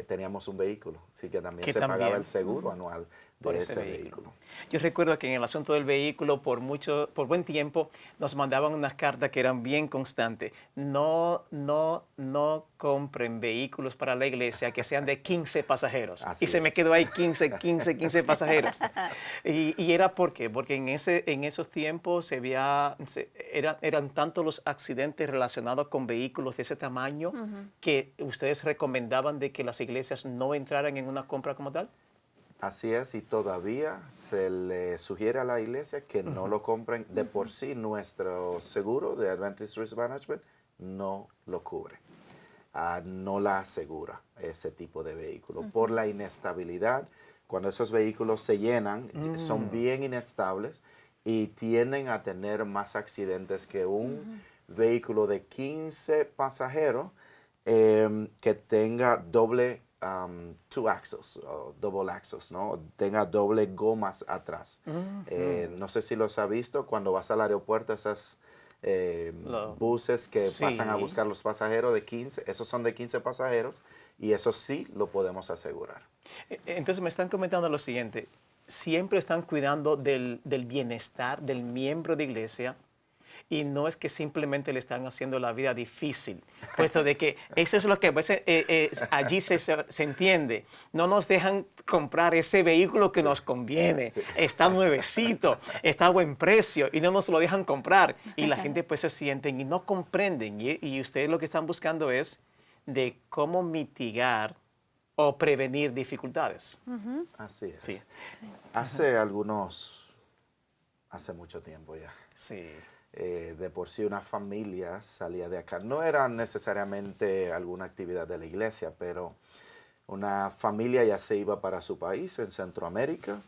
teníamos un vehículo, así que también pagaba el seguro anual por ese vehículo. Yo recuerdo que en el asunto del vehículo, por buen tiempo, nos mandaban unas cartas que eran bien constantes. No compren vehículos para la iglesia que sean de 15 pasajeros. Así se me quedó ahí 15 pasajeros. Y era porque en esos tiempos eran tantos los accidentes relacionados con vehículos de ese tamaño que ustedes recomendaban de que las iglesias no entraran en una compra como tal. Así es, y todavía se le sugiere a la iglesia que no lo compren. De por sí, nuestro seguro de Adventist Risk Management no lo cubre. No la asegura ese tipo de vehículo. Por la inestabilidad, cuando esos vehículos se llenan, son bien inestables y tienden a tener más accidentes que un vehículo de 15 pasajeros que tenga doble two axles o double axles, ¿no? Tenga doble gomas atrás. No sé si los ha visto cuando vas al aeropuerto, esas buses que pasan a buscar los pasajeros de 15, esos son de 15 pasajeros y eso sí lo podemos asegurar. Entonces me están comentando lo siguiente, siempre están cuidando del bienestar del miembro de iglesia. Y no es que simplemente le están haciendo la vida difícil, puesto de que eso es lo que a veces allí se entiende. No nos dejan comprar ese vehículo que nos conviene. Está nuevecito, está a buen precio y no nos lo dejan comprar. Y la gente pues se sienten y no comprenden. Y ustedes lo que están buscando es de cómo mitigar o prevenir dificultades. Así es. Sí. Hace mucho tiempo ya. Sí. De por sí una familia salía de acá. No era necesariamente alguna actividad de la iglesia, pero una familia ya se iba para su país en Centroamérica,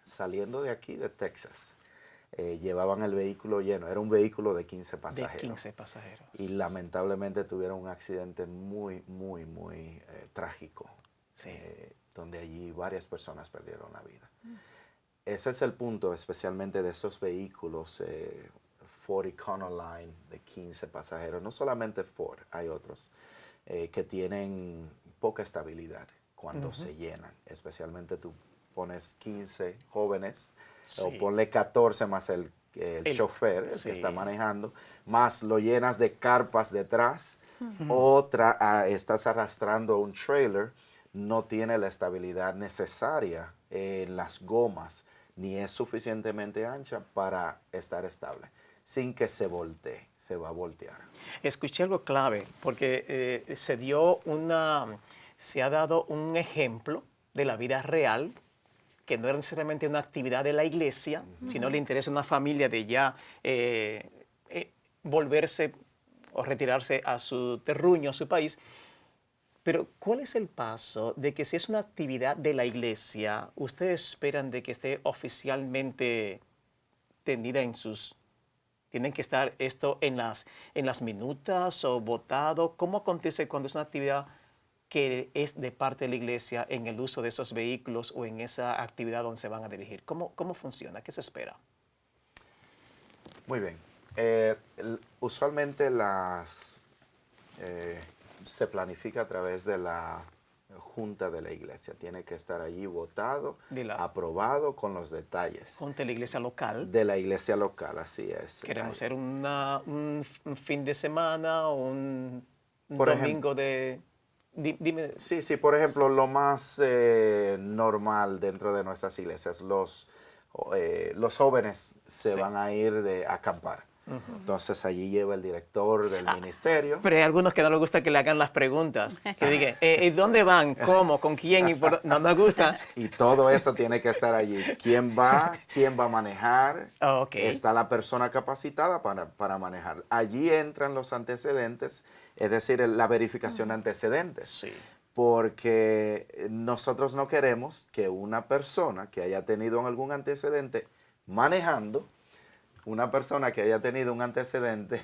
saliendo de aquí, de Texas. Llevaban el vehículo lleno, era un vehículo de 15 pasajeros. De 15 pasajeros. Y lamentablemente tuvieron un accidente muy trágico, donde allí varias personas perdieron la vida. Ese es el punto, especialmente de esos vehículos Ford Econoline de 15 pasajeros. No solamente Ford, hay otros que tienen poca estabilidad cuando se llenan. Especialmente tú pones 15 jóvenes o ponle 14 más el chofer, el que está manejando, más lo llenas de carpas detrás o estás arrastrando un trailer, no tiene la estabilidad necesaria en las gomas ni es suficientemente ancha para estar estable. Sin que se voltee, se va a voltear. Escuché algo clave, porque se ha dado un ejemplo de la vida real, que no era necesariamente una actividad de la iglesia, sino le interesa a una familia de ya volverse o retirarse a su terruño, a su país. Pero, ¿cuál es el paso de que si es una actividad de la iglesia, ustedes esperan de que esté oficialmente tendida en sus... ¿Tienen que estar esto en las minutas o votado? ¿Cómo acontece cuando es una actividad que es de parte de la iglesia en el uso de esos vehículos o en esa actividad donde se van a dirigir? ¿Cómo funciona? ¿Qué se espera? Muy bien. Usualmente se planifica a través de la junta de la iglesia. Tiene que estar allí votado, aprobado con los detalles. Junta de la iglesia local. De la iglesia local, así es. Queremos hacer un fin de semana o un domingo de... Dime. Sí, por ejemplo, lo más normal dentro de nuestras iglesias, los jóvenes se van a ir a acampar. Entonces allí lleva el director del ministerio. Pero hay algunos que no les gusta que le hagan las preguntas. Que digan, ¿dónde van? ¿Cómo? ¿Con quién? No nos gusta. Y todo eso tiene que estar allí. ¿Quién va? ¿Quién va a manejar? Ok. Está la persona capacitada para manejar. Allí entran los antecedentes, es decir, la verificación de antecedentes. Sí. Porque nosotros no queremos que una persona que haya tenido algún antecedente manejando, una persona que haya tenido un antecedente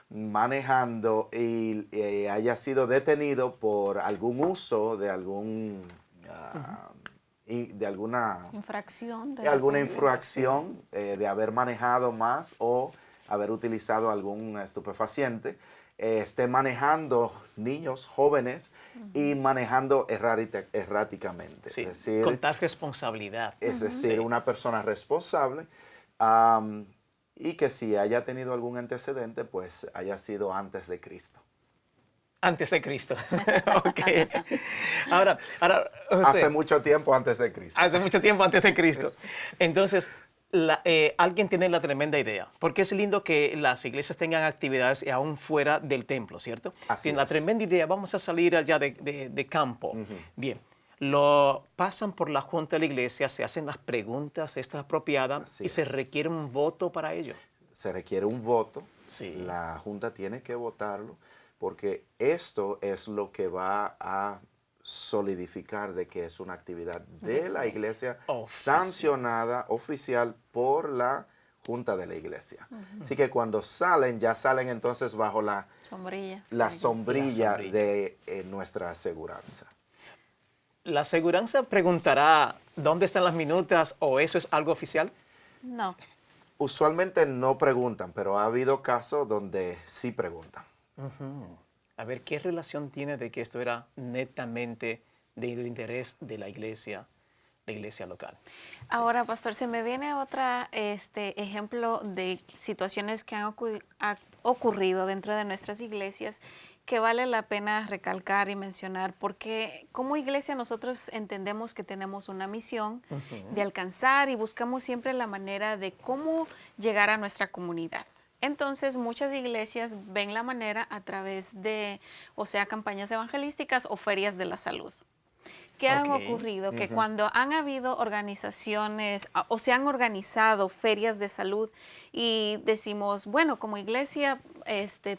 manejando y haya sido detenido por algún uso de alguna Infracción. de haber manejado más o haber utilizado algún estupefaciente, esté manejando niños jóvenes y manejando erráticamente. Sí, Es decir, con tal responsabilidad. es decir, Sí. una persona responsable y que si haya tenido algún antecedente, pues haya sido antes de Cristo. Antes de Cristo. Ok. Ahora, José, Hace mucho tiempo antes de Cristo. hace mucho tiempo antes de Cristo. Entonces, alguien tiene la tremenda idea, porque es lindo que las iglesias tengan actividades aún fuera del templo, ¿cierto? Así Tienen la es. tremenda idea, vamos a salir allá de campo. Bien, lo pasan por la junta de la iglesia, se hacen las preguntas estas apropiadas Así y se es. requiere un voto para ello. Se requiere un voto. Sí. La Junta tiene que votarlo porque esto es lo que va a solidificar de que es una actividad de la iglesia Oficial. sancionada, oficial por la Junta de la iglesia. Así que cuando salen, ya salen entonces bajo la Sombrilla. sombrilla La sombrilla. de nuestra aseguranza. ¿La aseguranza preguntará dónde están las minutas o eso es algo oficial? No. Usualmente no preguntan, pero ha habido casos donde sí preguntan. A ver, ¿qué relación tiene de que esto era netamente del interés de la iglesia local? Ahora, pastor, se me viene otra ejemplo de situaciones que han ocurrido dentro de nuestras iglesias que vale la pena recalcar y mencionar, porque como iglesia nosotros entendemos que tenemos una misión de alcanzar y buscamos siempre la manera de cómo llegar a nuestra comunidad. Entonces, muchas iglesias ven la manera a través de, o sea, campañas evangelísticas o ferias de la salud. ¿Qué han Ok. ocurrido? Que cuando han habido organizaciones o se han organizado ferias de salud y decimos, bueno, como iglesia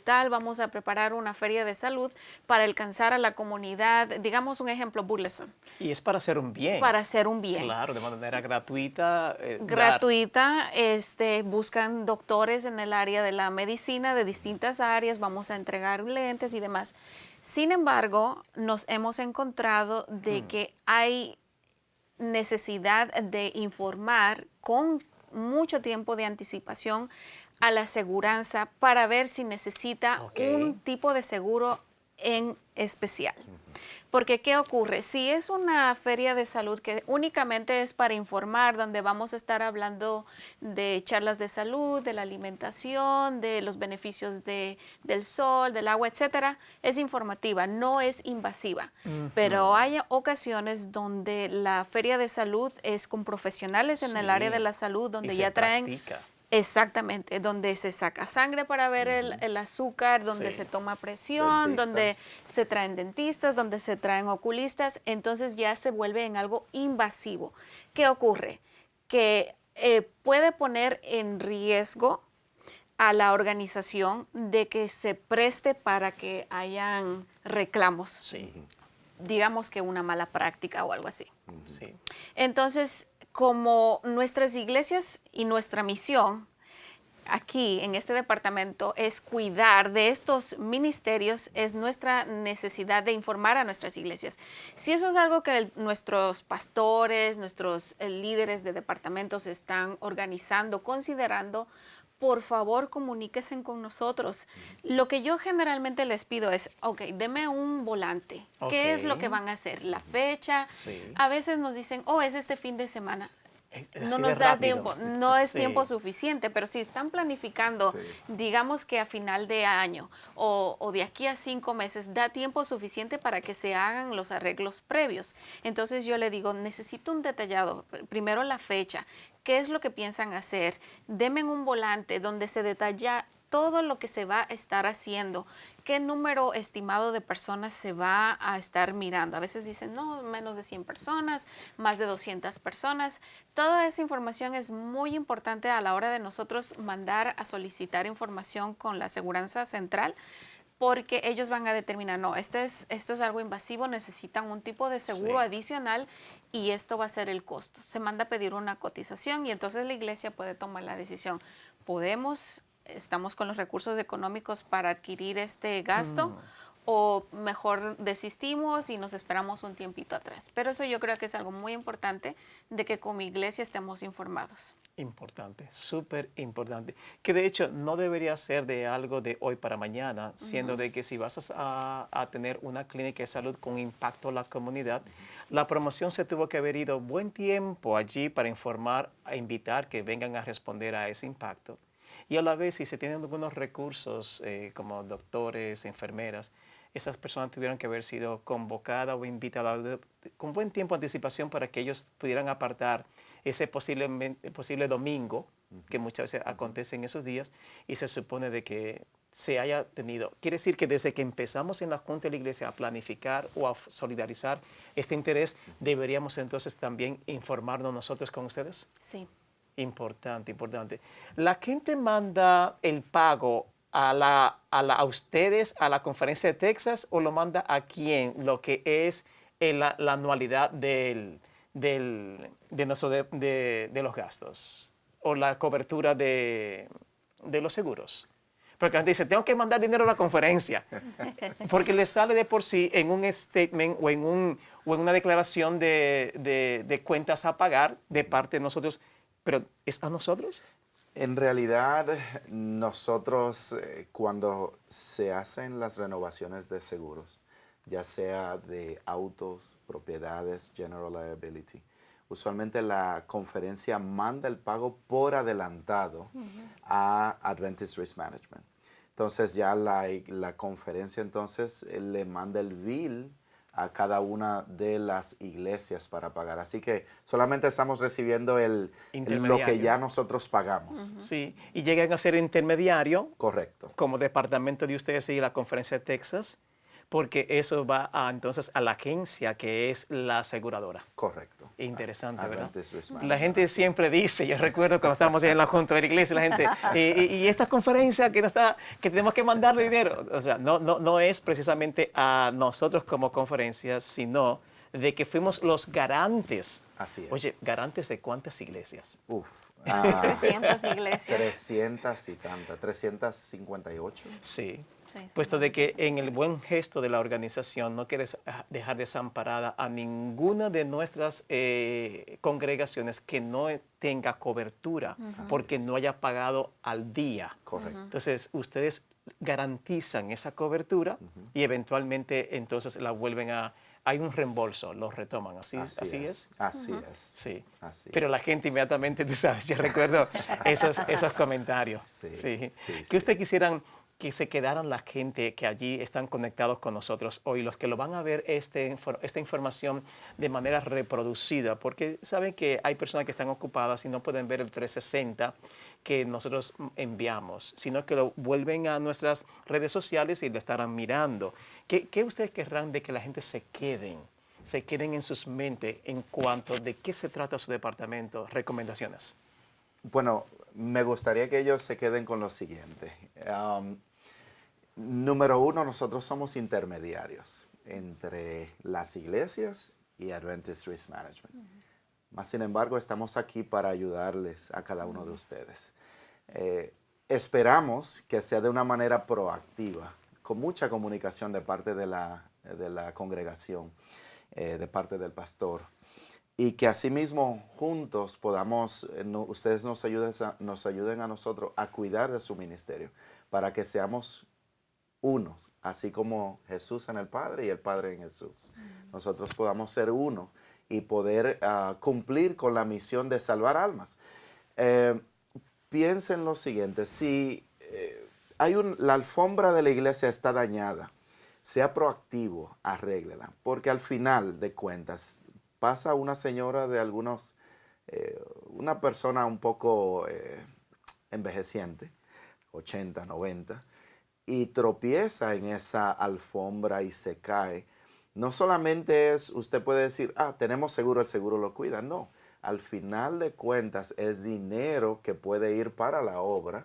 tal, vamos a preparar una feria de salud para alcanzar a la comunidad, digamos un ejemplo, Burleson, Y es para hacer un bien. para hacer un bien. Claro, de manera gratuita. Gratuita, buscan doctores en el área de la medicina, de distintas áreas, vamos a entregar lentes y demás. Sin embargo, nos hemos encontrado de que hay necesidad de informar con mucho tiempo de anticipación a la aseguranza para ver si necesita un tipo de seguro en especial. Porque, ¿qué ocurre? Si es una feria de salud que únicamente es para informar, donde vamos a estar hablando de charlas de salud, de la alimentación, de los beneficios del sol, del agua, etcétera, es informativa, no es invasiva. Pero hay ocasiones donde la feria de salud es con profesionales en el área de la salud, donde y ya se traen... practica. Exactamente, donde se saca sangre para ver el azúcar, donde Sí. se toma presión, donde Dentistas. se traen dentistas, donde se traen oculistas, entonces ya se vuelve en algo invasivo. ¿Qué ocurre? Que puede poner en riesgo a la organización de que se preste para que hayan reclamos, Sí, digamos que una mala práctica o algo así. sí. Entonces, como nuestras iglesias y nuestra misión aquí en este departamento es cuidar de estos ministerios, es nuestra necesidad de informar a nuestras iglesias. Si eso es algo que nuestros pastores, nuestros líderes de departamentos están organizando, considerando, por favor, comuníquense con nosotros. Lo que yo generalmente les pido es, ok, deme un volante. ¿Qué es lo que van a hacer? La fecha. Sí. A veces nos dicen, oh, es este fin de semana. no Así de nos da rápido. tiempo, no es Sí. tiempo suficiente, pero si están planificando, Sí. digamos que a final de año o de aquí a 5 meses, da tiempo suficiente para que se hagan los arreglos previos. Entonces yo le digo, necesito un detallado, primero la fecha, qué es lo que piensan hacer, denme un volante donde se detalla todo lo que se va a estar haciendo, qué número estimado de personas se va a estar mirando. A veces dicen, no, menos de 100 personas, más de 200 personas. Toda esa información es muy importante a la hora de nosotros mandar a solicitar información con la Aseguranza Central, porque ellos van a determinar, no, esto es algo invasivo, necesitan un tipo de seguro Sí. adicional y esto va a ser el costo. Se manda a pedir una cotización y entonces la iglesia puede tomar la decisión. Estamos con los recursos económicos para adquirir este gasto o mejor desistimos y nos esperamos un tiempito atrás. Pero eso yo creo que es algo muy importante de que como iglesia estemos informados. Importante, súper importante. Que de hecho no debería ser de algo de hoy para mañana, siendo de que si vas a tener una clínica de salud con impacto en la comunidad, la promoción se tuvo que haber ido buen tiempo allí para informar, a invitar que vengan a responder a ese impacto. Y a la vez, si se tienen algunos recursos como doctores, enfermeras, esas personas tuvieron que haber sido convocadas o invitadas con buen tiempo de anticipación para que ellos pudieran apartar ese posible domingo, que muchas veces acontece en esos días, y se supone de que se haya tenido. Quiere decir que desde que empezamos en la Junta de la Iglesia a planificar o a solidarizar este interés, deberíamos entonces también informarnos nosotros con ustedes. Sí. Importante, importante. ¿La gente manda el pago a ustedes, a la conferencia de Texas, o lo manda a quién? Lo que es la anualidad de los gastos o la cobertura de los seguros. Porque la gente dice, tengo que mandar dinero a la conferencia, porque le sale de por sí en un statement o en una declaración de cuentas a pagar de parte de nosotros. ¿Pero es a nosotros? En realidad, nosotros cuando se hacen las renovaciones de seguros, ya sea de autos, propiedades, general liability, usualmente la conferencia manda el pago por adelantado a Adventist Risk Management. Entonces ya la conferencia entonces le manda el bill a cada una de las iglesias para pagar. Así que solamente estamos recibiendo lo que ya nosotros pagamos. Sí, y llegan a ser intermediario Correcto. como departamento de ustedes y la conferencia de Texas, porque eso va entonces a la agencia que es la aseguradora. Correcto. Interesante, ¿verdad? Adventist Risk La Management, gente así siempre es. dice, yo recuerdo cuando estábamos en la junta de la iglesia, la gente, y esta conferencia que tenemos que mandarle dinero, o sea, no es precisamente a nosotros como conferencia, sino de que fuimos los garantes. Así es. Oye, ¿garantes de cuántas iglesias? Uf. 300 iglesias. 300 y tantas, 358. Sí. Sí, Puesto de que en el buen gesto de la organización no quieres dejar desamparada a ninguna de nuestras congregaciones que no tenga cobertura porque no haya pagado al día. Correcto. Entonces, ustedes garantizan esa cobertura y eventualmente entonces la vuelven hay un reembolso, lo retoman. ¿Así es? Así es. Sí. Así Pero es. la gente inmediatamente, tú sabes, yo recuerdo esos comentarios. Sí, Sí. sí, ¿Qué sí. ustedes quisieran que se quedaran la gente que allí están conectados con nosotros hoy, los que lo van a ver esta información de manera reproducida? Porque saben que hay personas que están ocupadas y no pueden ver el 360 que nosotros enviamos, sino que lo vuelven a nuestras redes sociales y lo estarán mirando. ¿Qué ustedes querrán de que la gente se queden en sus mentes en cuanto de qué se trata su departamento? Recomendaciones. Bueno, me gustaría que ellos se queden con lo siguiente. Número uno, nosotros somos intermediarios entre las iglesias y Adventist Risk Management. Más sin embargo, estamos aquí para ayudarles a cada uno de ustedes. Esperamos que sea de una manera proactiva, con mucha comunicación de parte de la congregación, de parte del pastor. Y que asimismo juntos podamos, ustedes nos ayuden a nosotros a cuidar de su ministerio, para que seamos unos, así como Jesús en el Padre y el Padre en Jesús. Nosotros podamos ser uno y poder cumplir con la misión de salvar almas. Piensen lo siguiente, si la alfombra de la iglesia está dañada, sea proactivo, arréglela, porque al final de cuentas pasa una señora de una persona un poco envejeciente, 80, 90, y tropieza en esa alfombra y se cae. No solamente usted puede decir, tenemos seguro, el seguro lo cuida. No, al final de cuentas es dinero que puede ir para la obra,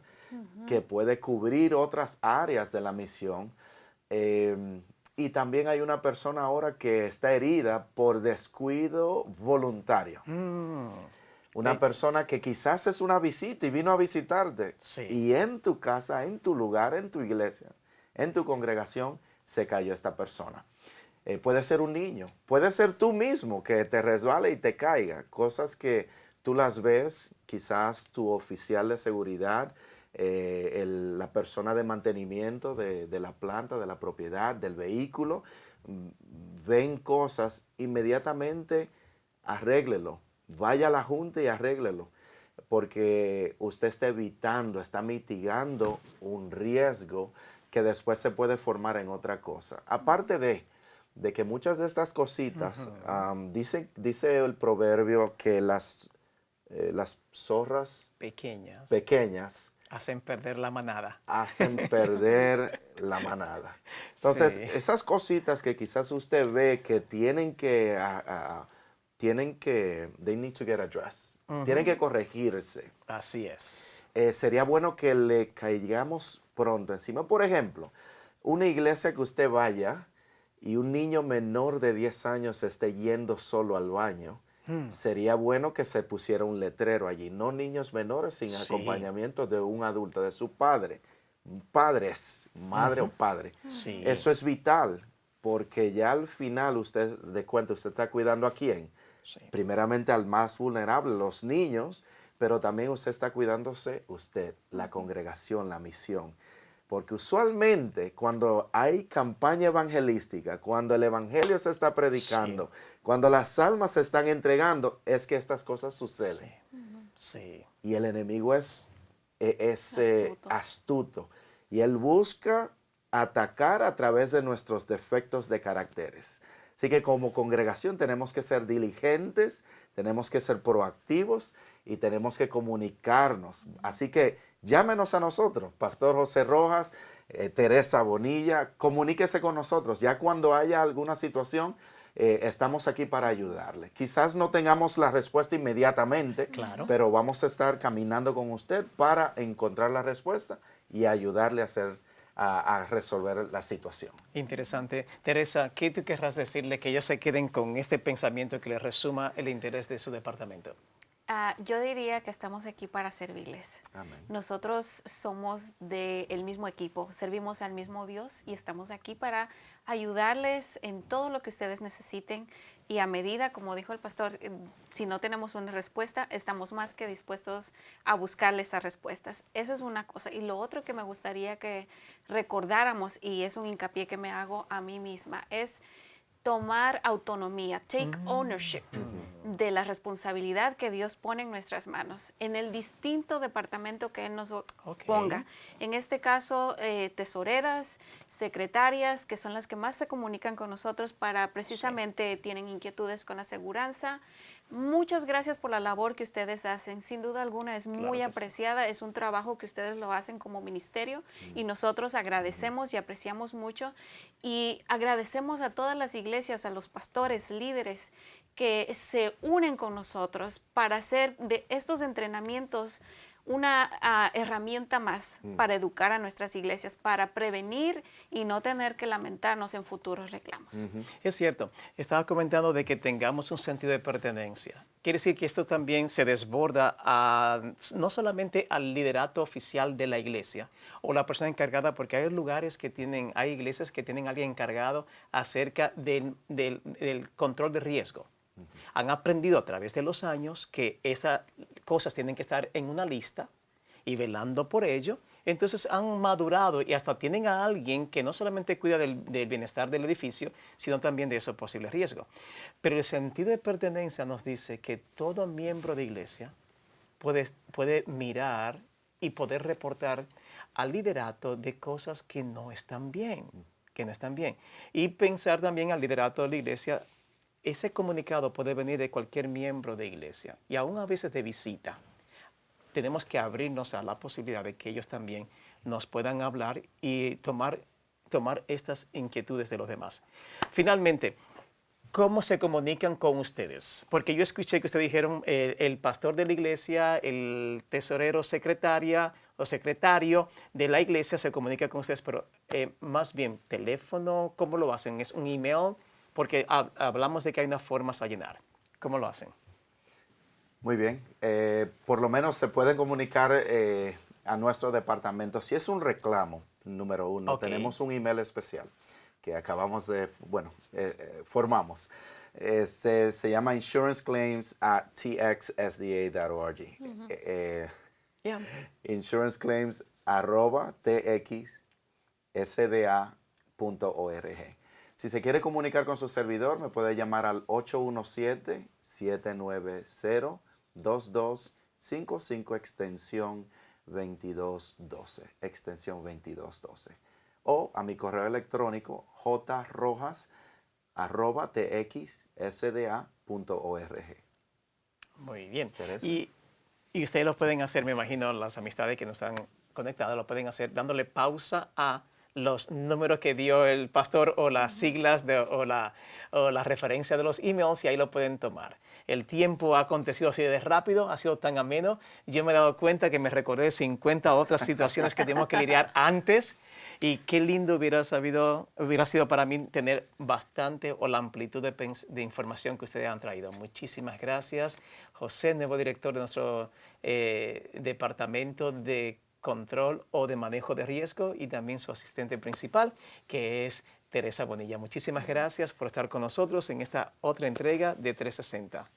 que puede cubrir otras áreas de la misión. Y también hay una persona ahora que está herida por descuido voluntario. Una persona que quizás es una visita y vino a visitarte. Sí. Y en tu casa, en tu lugar, en tu iglesia, en tu congregación, se cayó esta persona. Puede ser un niño, puede ser tú mismo que te resbale y te caiga. Cosas que tú las ves, quizás tu oficial de seguridad, la persona de mantenimiento de la planta, de la propiedad, del vehículo, ven cosas, inmediatamente arréglelo. Vaya a la junta y arréglelo, porque usted está evitando, está mitigando un riesgo que después se puede formar en otra cosa. Aparte de que muchas de estas cositas, dice el proverbio que las zorras pequeñas hacen perder la manada. Hacen perder la manada. Entonces, Sí. esas cositas que quizás usted ve que they need to get addressed, tienen que corregirse. Así es. Sería bueno que le caigamos pronto encima. Por ejemplo, una iglesia que usted vaya y un niño menor de 10 años esté yendo solo al baño, sería bueno que se pusiera un letrero allí. No niños menores sin acompañamiento de un adulto, de su padre. Padres, madre o padre. Sí. Eso es vital, porque ya al final usted está cuidando a quién. Sí. Primeramente al más vulnerable, los niños, pero también usted está cuidándose usted, la congregación, la misión. Porque usualmente cuando hay campaña evangelística, cuando el evangelio se está predicando, cuando las almas se están entregando, es que estas cosas suceden. Sí. Y el enemigo es astuto. Y él busca atacar a través de nuestros defectos de caracteres. Así que como congregación tenemos que ser diligentes, tenemos que ser proactivos y tenemos que comunicarnos. Así que llámenos a nosotros, Pastor José Rojas, Teresa Bonilla, comuníquese con nosotros. Ya cuando haya alguna situación, estamos aquí para ayudarle. Quizás no tengamos la respuesta inmediatamente, Claro, pero vamos a estar caminando con usted para encontrar la respuesta y ayudarle a resolver la situación. interesante. Teresa, ¿qué tú querrás decirle que ellos se queden con este pensamiento que les resuma el interés de su departamento? Yo diría que estamos aquí para servirles. Amén. Nosotros somos del mismo equipo, servimos al mismo Dios y estamos aquí para ayudarles en todo lo que ustedes necesiten. Y a medida, como dijo el pastor, si no tenemos una respuesta, estamos más que dispuestos a buscarles esas respuestas. Esa es una cosa. Y lo otro que me gustaría que recordáramos, y es un hincapié que me hago a mí misma, es tomar autonomía, take ownership de la responsabilidad que Dios pone en nuestras manos, en el distinto departamento que Él nos ponga. En este caso, tesoreras, secretarias, que son las que más se comunican con nosotros para precisamente tienen inquietudes con la aseguranza. Muchas gracias por la labor que ustedes hacen. Sin duda alguna es muy apreciada. Es un trabajo que ustedes lo hacen como ministerio y nosotros agradecemos y apreciamos mucho. Y agradecemos a todas las iglesias, a los pastores, líderes que se unen con nosotros para hacer de estos entrenamientos una herramienta más para educar a nuestras iglesias, para prevenir y no tener que lamentarnos en futuros reclamos. Es cierto, estaba comentando de que tengamos un sentido de pertenencia. Quiere decir que esto también se desborda no solamente al liderato oficial de la iglesia o la persona encargada, porque hay lugares hay iglesias que tienen a alguien encargado acerca del control de riesgo. Han aprendido a través de los años que esas cosas tienen que estar en una lista y velando por ello, Entonces han madurado y hasta tienen a alguien que no solamente cuida del bienestar del edificio, sino también de esos posibles riesgos. Pero el sentido de pertenencia nos dice que todo miembro de iglesia puede mirar y poder reportar al liderato de cosas que no están bien, Y pensar también al liderato de la iglesia, ese comunicado puede venir de cualquier miembro de iglesia y aún a veces de visita. Tenemos que abrirnos a la posibilidad de que ellos también nos puedan hablar y tomar estas inquietudes de los demás. Finalmente, ¿cómo se comunican con ustedes? Porque yo escuché que ustedes dijeron el pastor de la iglesia, el tesorero, secretaria o secretario de la iglesia se comunica con ustedes, pero más bien teléfono, ¿cómo lo hacen? ¿Es un email? Porque hablamos de que hay unas formas a llenar. ¿Cómo lo hacen? Muy bien. Por lo menos se pueden comunicar a nuestro departamento. Si es un reclamo, número uno, Okay. tenemos un email especial que acabamos de, formamos. Se llama insuranceclaims@txsda.org. Yeah. Insuranceclaims@txsda.org. Si se quiere comunicar con su servidor, me puede llamar al 817-790-2255 extensión 2212. O a mi correo electrónico jrojas@txsda.org. Muy bien. Teresa. Y ustedes lo pueden hacer, me imagino, las amistades que nos están conectadas, lo pueden hacer dándole pausa a los números que dio el pastor o las siglas o la referencia de los emails y ahí lo pueden tomar. El tiempo ha acontecido así de rápido, ha sido tan ameno. Yo me he dado cuenta que me recordé 50 otras situaciones que tenemos que lidiar antes y qué lindo hubiera sido para mí tener bastante o la amplitud de información que ustedes han traído. Muchísimas gracias. José, nuevo director de nuestro departamento de control o de manejo de riesgo y también su asistente principal, que es Teresa Bonilla. Muchísimas gracias por estar con nosotros en esta otra entrega de 360.